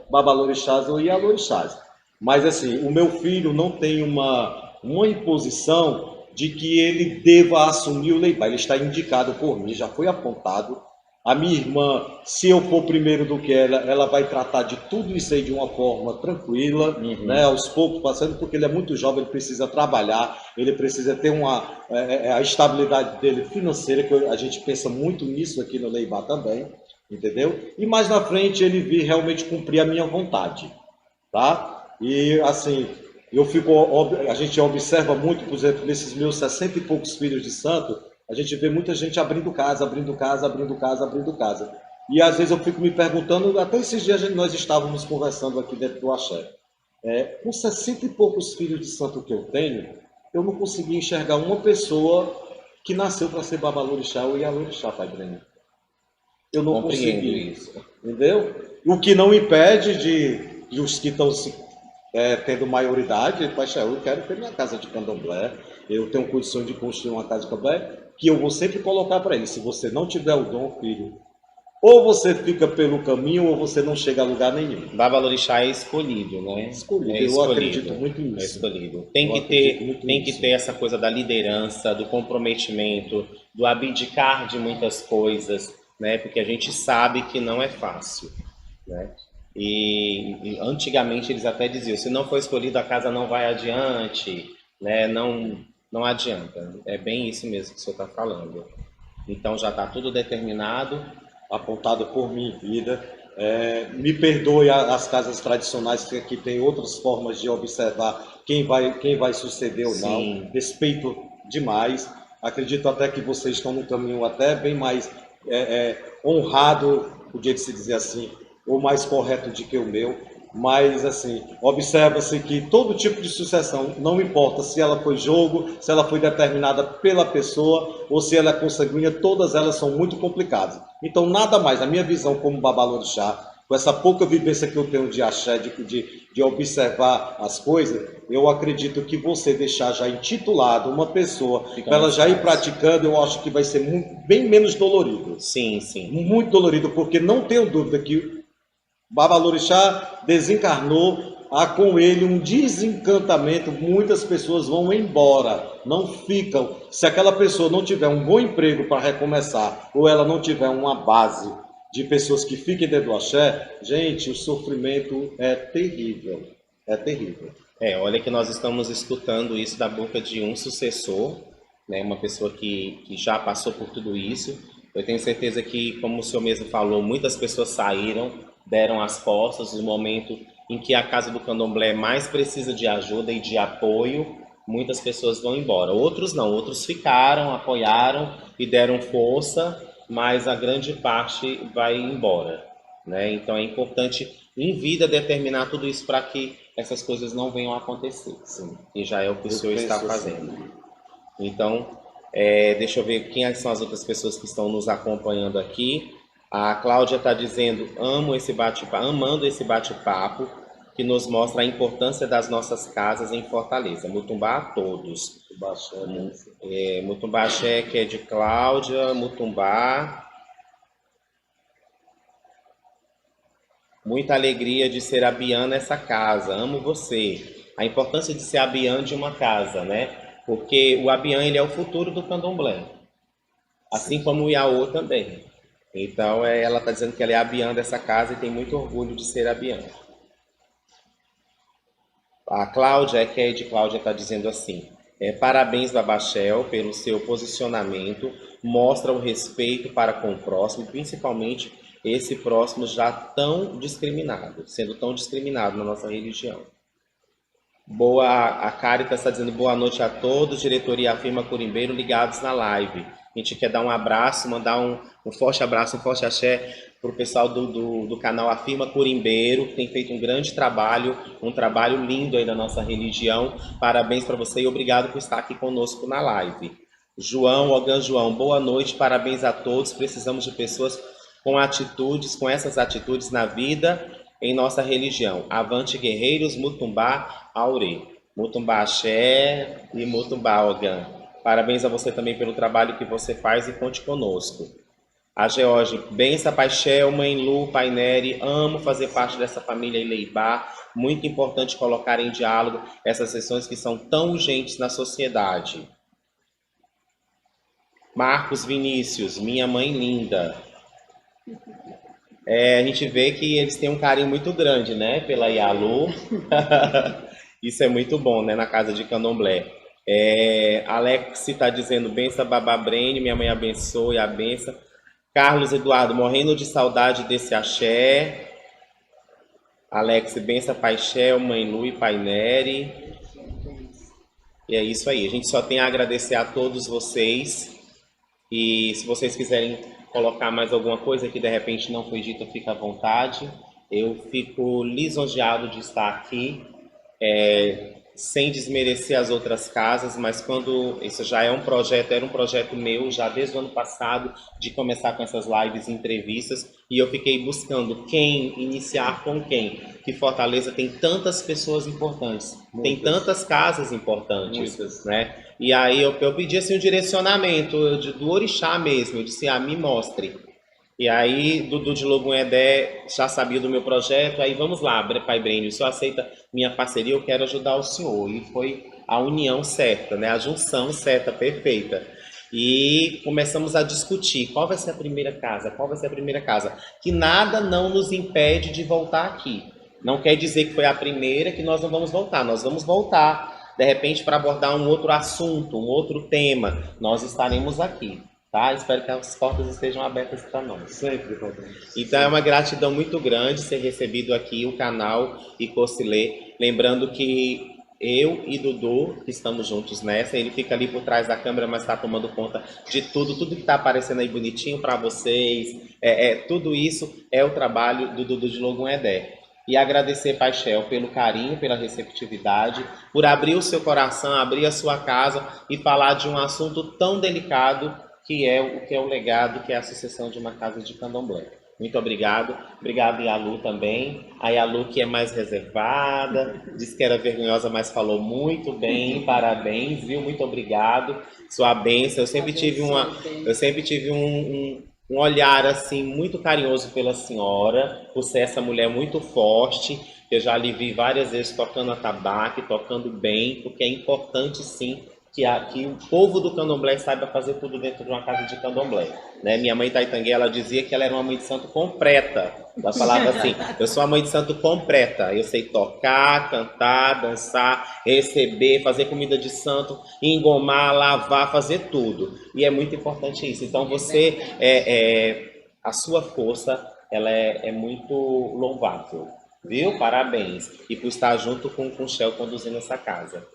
babalorixás ou ialorixás. Mas assim, o meu filho não tem uma imposição de que ele deva assumir o Leibá. Ele está indicado por mim, já foi apontado. A minha irmã, se eu for primeiro do que ela vai tratar de tudo isso aí de uma forma tranquila, né, aos poucos passando, porque ele é muito jovem, ele precisa trabalhar, ele precisa ter a estabilidade dele financeira, que a gente pensa muito nisso aqui no Leibá também, entendeu? E mais na frente ele vir realmente cumprir a minha vontade, tá? E assim, a gente observa muito, por exemplo, nesses meus 60 e poucos filhos de santo, a gente vê muita gente abrindo casa. E às vezes eu fico me perguntando, até esses dias nós estávamos conversando aqui dentro do Axé. Com 60 e poucos filhos de santo que eu tenho, eu não consegui enxergar uma pessoa que nasceu para ser babalorixá ou ialorixá, Pai Breno. Eu não Compreendo consegui, isso. entendeu? O que não impede de os que estão tendo maioridade, Paixão, eu quero ter minha casa de candomblé, eu tenho condições de construir uma casa de candomblé, que eu vou sempre colocar para ele, se você não tiver o dom, filho, ou você fica pelo caminho, ou você não chega a lugar nenhum. Babalorixá é escolhido, né? Escolhido, É eu acredito muito nisso. É escolhido. Tem Eu que acredito muito tem que nisso. ter essa coisa da liderança, do comprometimento, do abdicar de muitas coisas, né? Porque a gente sabe que não é fácil, né? E antigamente eles até diziam, se não for escolhido a casa não vai adiante, né? Não adianta. É bem isso mesmo que o senhor está falando. Então já está tudo determinado. Apontado por mim em vida. Me perdoe as casas tradicionais, que aqui tem outras formas de observar quem vai suceder ou não. Sim. Respeito demais. Acredito até que vocês estão num caminho até bem mais honrado, podia se dizer assim, ou mais correto do que o meu. Mas, assim, observa-se que todo tipo de sucessão, não importa se ela foi jogo, se ela foi determinada pela pessoa ou se ela é consanguínea, todas elas são muito complicadas. Então, nada mais, na minha visão como babalorixá, com essa pouca vivência que eu tenho de axé, de observar as coisas, eu acredito que você deixar já intitulado uma pessoa, para ela já ir praticando, eu acho que vai ser bem menos dolorido. Sim, sim. Muito dolorido, porque não tenho dúvida que Babalorixá desencarnou, há com ele um desencantamento, muitas pessoas vão embora, não ficam. Se aquela pessoa não tiver um bom emprego para recomeçar, ou ela não tiver uma base de pessoas que fiquem dentro do axé, gente, o sofrimento é terrível, é terrível. Olha que nós estamos escutando isso da boca de um sucessor, né, uma pessoa que já passou por tudo isso. Eu tenho certeza que, como o senhor mesmo falou, muitas pessoas saíram, deram as costas no momento em que a Casa do Candomblé mais precisa de ajuda e de apoio, muitas pessoas vão embora. Outros não, outros ficaram, apoiaram e deram força, mas a grande parte vai embora, né? Então é importante em vida determinar tudo isso para que essas coisas não venham a acontecer, sim, e já é o que o senhor está fazendo. Então, deixa eu ver quem são as outras pessoas que estão nos acompanhando aqui. A Cláudia está dizendo, amando esse bate-papo, que nos mostra a importância das nossas casas em Fortaleza. Mutumbá a todos. Mutumbá Axé, que é de Cláudia, Mutumbá. Muita alegria de ser abiã nessa casa, amo você. A importância de ser abiã de uma casa, né? Porque o abiã, ele é o futuro do candomblé. Assim como o iaô também. Então, ela está dizendo que ela é abiã dessa casa e tem muito orgulho de ser abiã. A Cláudia, que é de Cláudia, está dizendo assim, parabéns, Babachel, pelo seu posicionamento, mostra o respeito para com o próximo, principalmente esse próximo já tão discriminado, sendo tão discriminado na nossa religião. A Caritas está dizendo boa noite a todos, diretoria Afirma Curimbeiro, ligados na live. A gente quer dar um abraço, mandar um forte abraço, um forte axé para o pessoal do canal Afirma Curimbeiro, que tem feito um grande trabalho, um trabalho lindo aí da nossa religião. Parabéns para você e obrigado por estar aqui conosco na live. Ogan João, boa noite, parabéns a todos. Precisamos de pessoas com essas atitudes na vida, em nossa religião. Avante guerreiros, Mutumbá Aure, Mutumbá Axé e Mutumbá Ogan. Parabéns a você também pelo trabalho que você faz e conte conosco. A George, benção Paixel, Mãe Lu, Pai Neri, amo fazer parte dessa família Ileibá. Muito importante colocar em diálogo essas sessões que são tão urgentes na sociedade. Marcos Vinícius, minha mãe linda. A gente vê que eles têm um carinho muito grande, né, pela Yalu. Isso é muito bom, né, na casa de Candomblé. Alex está dizendo, benção Babá Brene, minha mãe abençoe, a benção. Carlos Eduardo, morrendo de saudade desse axé. Alex, benção Paixel, Mãe Lu e Pai Neri. E é isso aí, a gente só tem a agradecer a todos vocês. E se vocês quiserem colocar mais alguma coisa que de repente não foi dita, fica à vontade. Eu fico lisonjeado de estar aqui, sem desmerecer as outras casas, mas quando isso já é um projeto, era um projeto meu já desde o ano passado, de começar com essas lives e entrevistas, e eu fiquei buscando quem, iniciar com quem, que Fortaleza tem tantas pessoas importantes, tem tantas casas importantes, né? E aí eu pedi assim um direcionamento do orixá mesmo, eu disse, me mostre. E aí, Dudu de Logunedé já sabia do meu projeto, aí vamos lá, Pai Brênio, o senhor aceita minha parceria, eu quero ajudar o senhor. E foi a união certa, né? A junção certa, perfeita. E começamos a discutir qual vai ser a primeira casa, qual vai ser a primeira casa. Que nada não nos impede de voltar aqui. Não quer dizer que foi a primeira que nós não vamos voltar, nós vamos voltar, de repente, para abordar um outro assunto, um outro tema. Nós estaremos aqui. Tá? Espero que as portas estejam abertas para nós. Sempre. Então é uma gratidão muito grande ser recebido aqui, o canal Icocilê. Lembrando que eu e Dudu, que estamos juntos nessa, ele fica ali por trás da câmera, mas está tomando conta de tudo que está aparecendo aí bonitinho para vocês. Tudo isso é o trabalho do Dudu de Logunedé. E agradecer, Pai Shell, pelo carinho, pela receptividade, por abrir o seu coração, abrir a sua casa e falar de um assunto tão delicado que é o legado, que é a sucessão de uma casa de candomblé. Muito obrigado. Obrigado, Yalu, também. A Yalu, que é mais reservada, disse que era vergonhosa, mas falou muito bem. Parabéns, viu? Muito obrigado. Sua bênção. Eu sempre tive um olhar, assim, muito carinhoso pela senhora, por ser essa mulher muito forte. Eu já lhe vi várias vezes tocando atabaque, tocando bem, porque é importante, sim, que o povo do candomblé saiba fazer tudo dentro de uma casa de candomblé, né? Minha mãe Taitangué, ela dizia que ela era uma mãe de santo completa. Ela falava assim, eu sou uma mãe de santo completa. Eu sei tocar, cantar, dançar, receber, fazer comida de santo, engomar, lavar, fazer tudo. E é muito importante isso. Então você, a sua força, ela é muito louvável, viu? Parabéns. E por estar junto com o Shell conduzindo essa casa.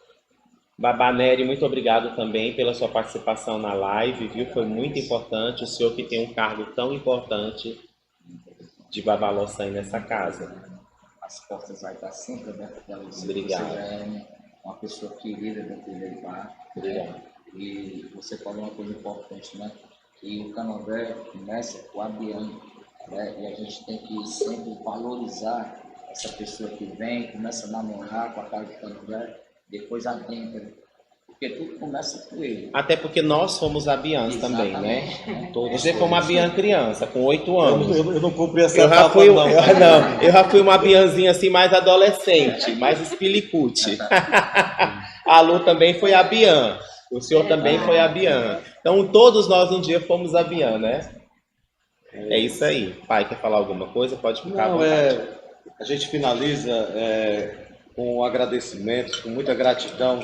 Babá Nery, muito obrigado também pela sua participação na live, viu? Foi muito importante, o senhor que tem um cargo tão importante de Babaloçã nessa casa. As portas vai estar sempre abertas para você. Obrigado. Você é uma pessoa querida dentro do Leibá. Obrigado. E você falou uma coisa importante, né? Que o candomblé começa com a Bian, né? E a gente tem que sempre valorizar essa pessoa que vem, começa a namorar com a casa de candomblé, depois adentra, porque tudo começa com ele. Até porque nós fomos abiãs também, né? Todos Você foi uma abiã criança, com 8 anos. Eu não cumpri essa etapa, não. Eu já fui uma abiãzinha assim, mais adolescente, mais espilicute. A Lu também foi abiã, o senhor também foi abiã. Então todos nós um dia fomos abiã, né? É isso aí. Pai, quer falar alguma coisa? Pode ficar à vontade. A gente finaliza com agradecimentos, com muita gratidão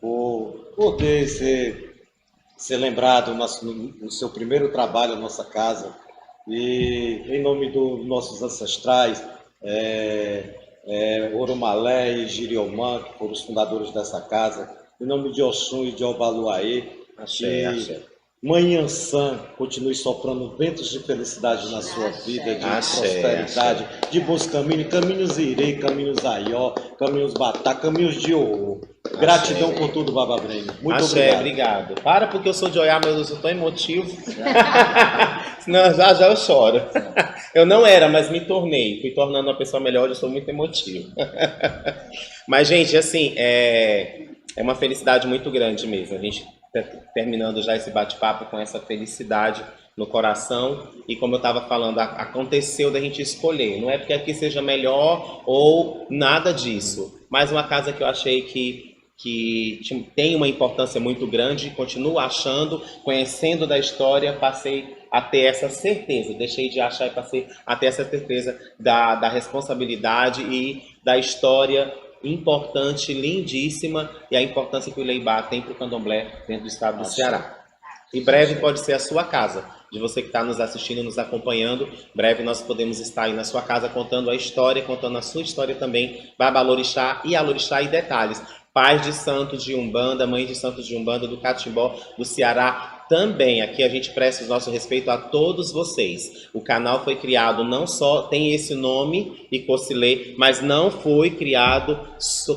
por poder ser lembrado no seu primeiro trabalho na nossa casa. E em nome dos nossos ancestrais, Oromalé e Giriomã, que foram os fundadores dessa casa, em nome de Oxum e de Obaluaê, Axé. Mãe Ansã continue soprando ventos de felicidade na sua vida, de prosperidade, de bons caminhos, caminhos Irei, caminhos Aió, caminhos Batá, caminhos de Oô. Gratidão por tudo, Babá Brênio. Muito obrigado. Para, porque eu sou de Oiá, mas eu sou tão emotivo. Senão já eu choro. Eu não era, mas me tornei. Fui tornando uma pessoa melhor, eu sou muito emotivo. Mas, gente, assim, é uma felicidade muito grande mesmo. A gente terminando já esse bate-papo com essa felicidade no coração, e como eu estava falando, aconteceu da gente escolher, não é porque aqui seja melhor ou nada disso, mas uma casa que eu achei que tem uma importância muito grande, continuo achando, conhecendo da história, passei a ter essa certeza, deixei de achar e passei a ter essa certeza da responsabilidade e da história importante, lindíssima, e a importância que o Leibá tem para o candomblé dentro do estado do Ceará. Em breve pode ser a sua casa, de você que está nos assistindo, nos acompanhando. Em breve nós podemos estar aí na sua casa contando a história, contando a sua história também, Babalorixá e Alorixá, e detalhes. Pais de santos de Umbanda, mães de santos de Umbanda, do Catimbó, do Ceará, Também aqui a gente presta o nosso respeito a todos vocês. O canal foi criado não só, tem esse nome, Icocilê, mas não foi criado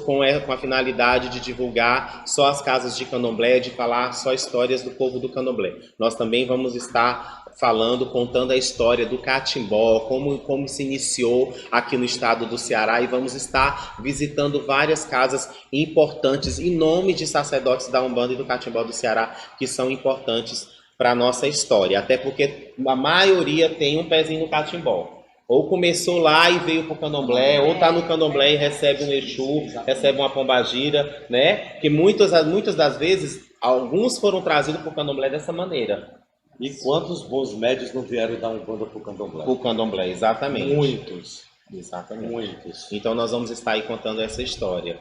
com a finalidade de divulgar só as casas de candomblé, de falar só histórias do povo do candomblé. Nós também vamos estar falando, contando a história do catimbó, como se iniciou aqui no estado do Ceará, e vamos estar visitando várias casas importantes em nome de sacerdotes da Umbanda e do catimbó do Ceará, que são importantes para a nossa história, até porque a maioria tem um pezinho no catimbó. Ou começou lá e veio para o candomblé, ou está no candomblé e recebe um Exu, recebe uma pombagira, né? Que muitas das vezes, alguns foram trazidos para o candomblé dessa maneira. E quantos bons médios não vieram dar Umbanda para o candomblé? O candomblé, exatamente. Muitos. Exatamente. Muitos. Então nós vamos estar aí contando essa história.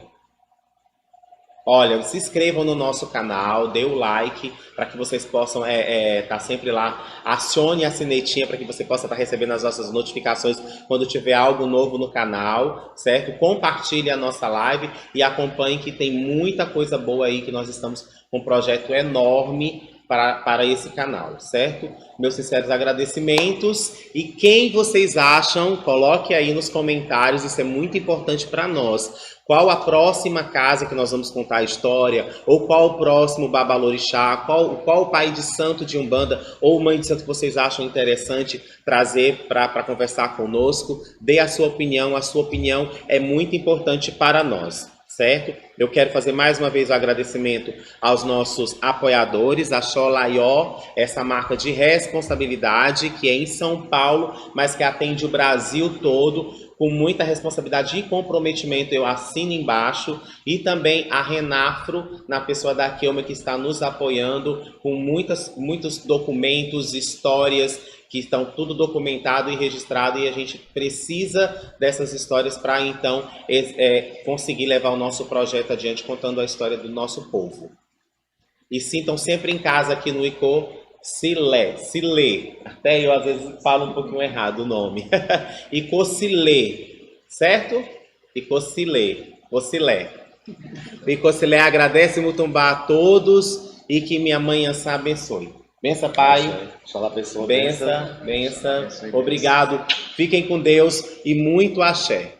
Olha, se inscrevam no nosso canal, dê o like para que vocês possam estar sempre lá. Acione a sinetinha para que você possa estar recebendo as nossas notificações quando tiver algo novo no canal, certo? Compartilhe a nossa live e acompanhe, que tem muita coisa boa aí, que nós estamos com um projeto enorme para esse canal, certo? Meus sinceros agradecimentos. E quem vocês acham, coloque aí nos comentários, isso é muito importante para nós. Qual a próxima casa que nós vamos contar a história? Ou qual o próximo babalorixá? Qual o pai de santo de Umbanda ou mãe de santo que vocês acham interessante trazer para conversar conosco? Dê a sua opinião é muito importante para nós. Certo? Eu quero fazer mais uma vez o agradecimento aos nossos apoiadores, a Xolaió, essa marca de responsabilidade que é em São Paulo, mas que atende o Brasil todo, com muita responsabilidade e comprometimento, eu assino embaixo. E também a Renafro, na pessoa da Kelma, que está nos apoiando com muitos documentos, histórias, que estão tudo documentado e registrado, e a gente precisa dessas histórias para então conseguir levar o nosso projeto adiante, contando a história do nosso povo. E sintam sempre em casa aqui no Icocilê, até eu às vezes falo um pouquinho errado o nome, Icocilê, certo? Icocilê. Icocilê agradece Mutumbá a todos e que minha mãe Ansá abençoe. Benção, Pai. Benção. Obrigado. Fiquem com Deus e muito axé.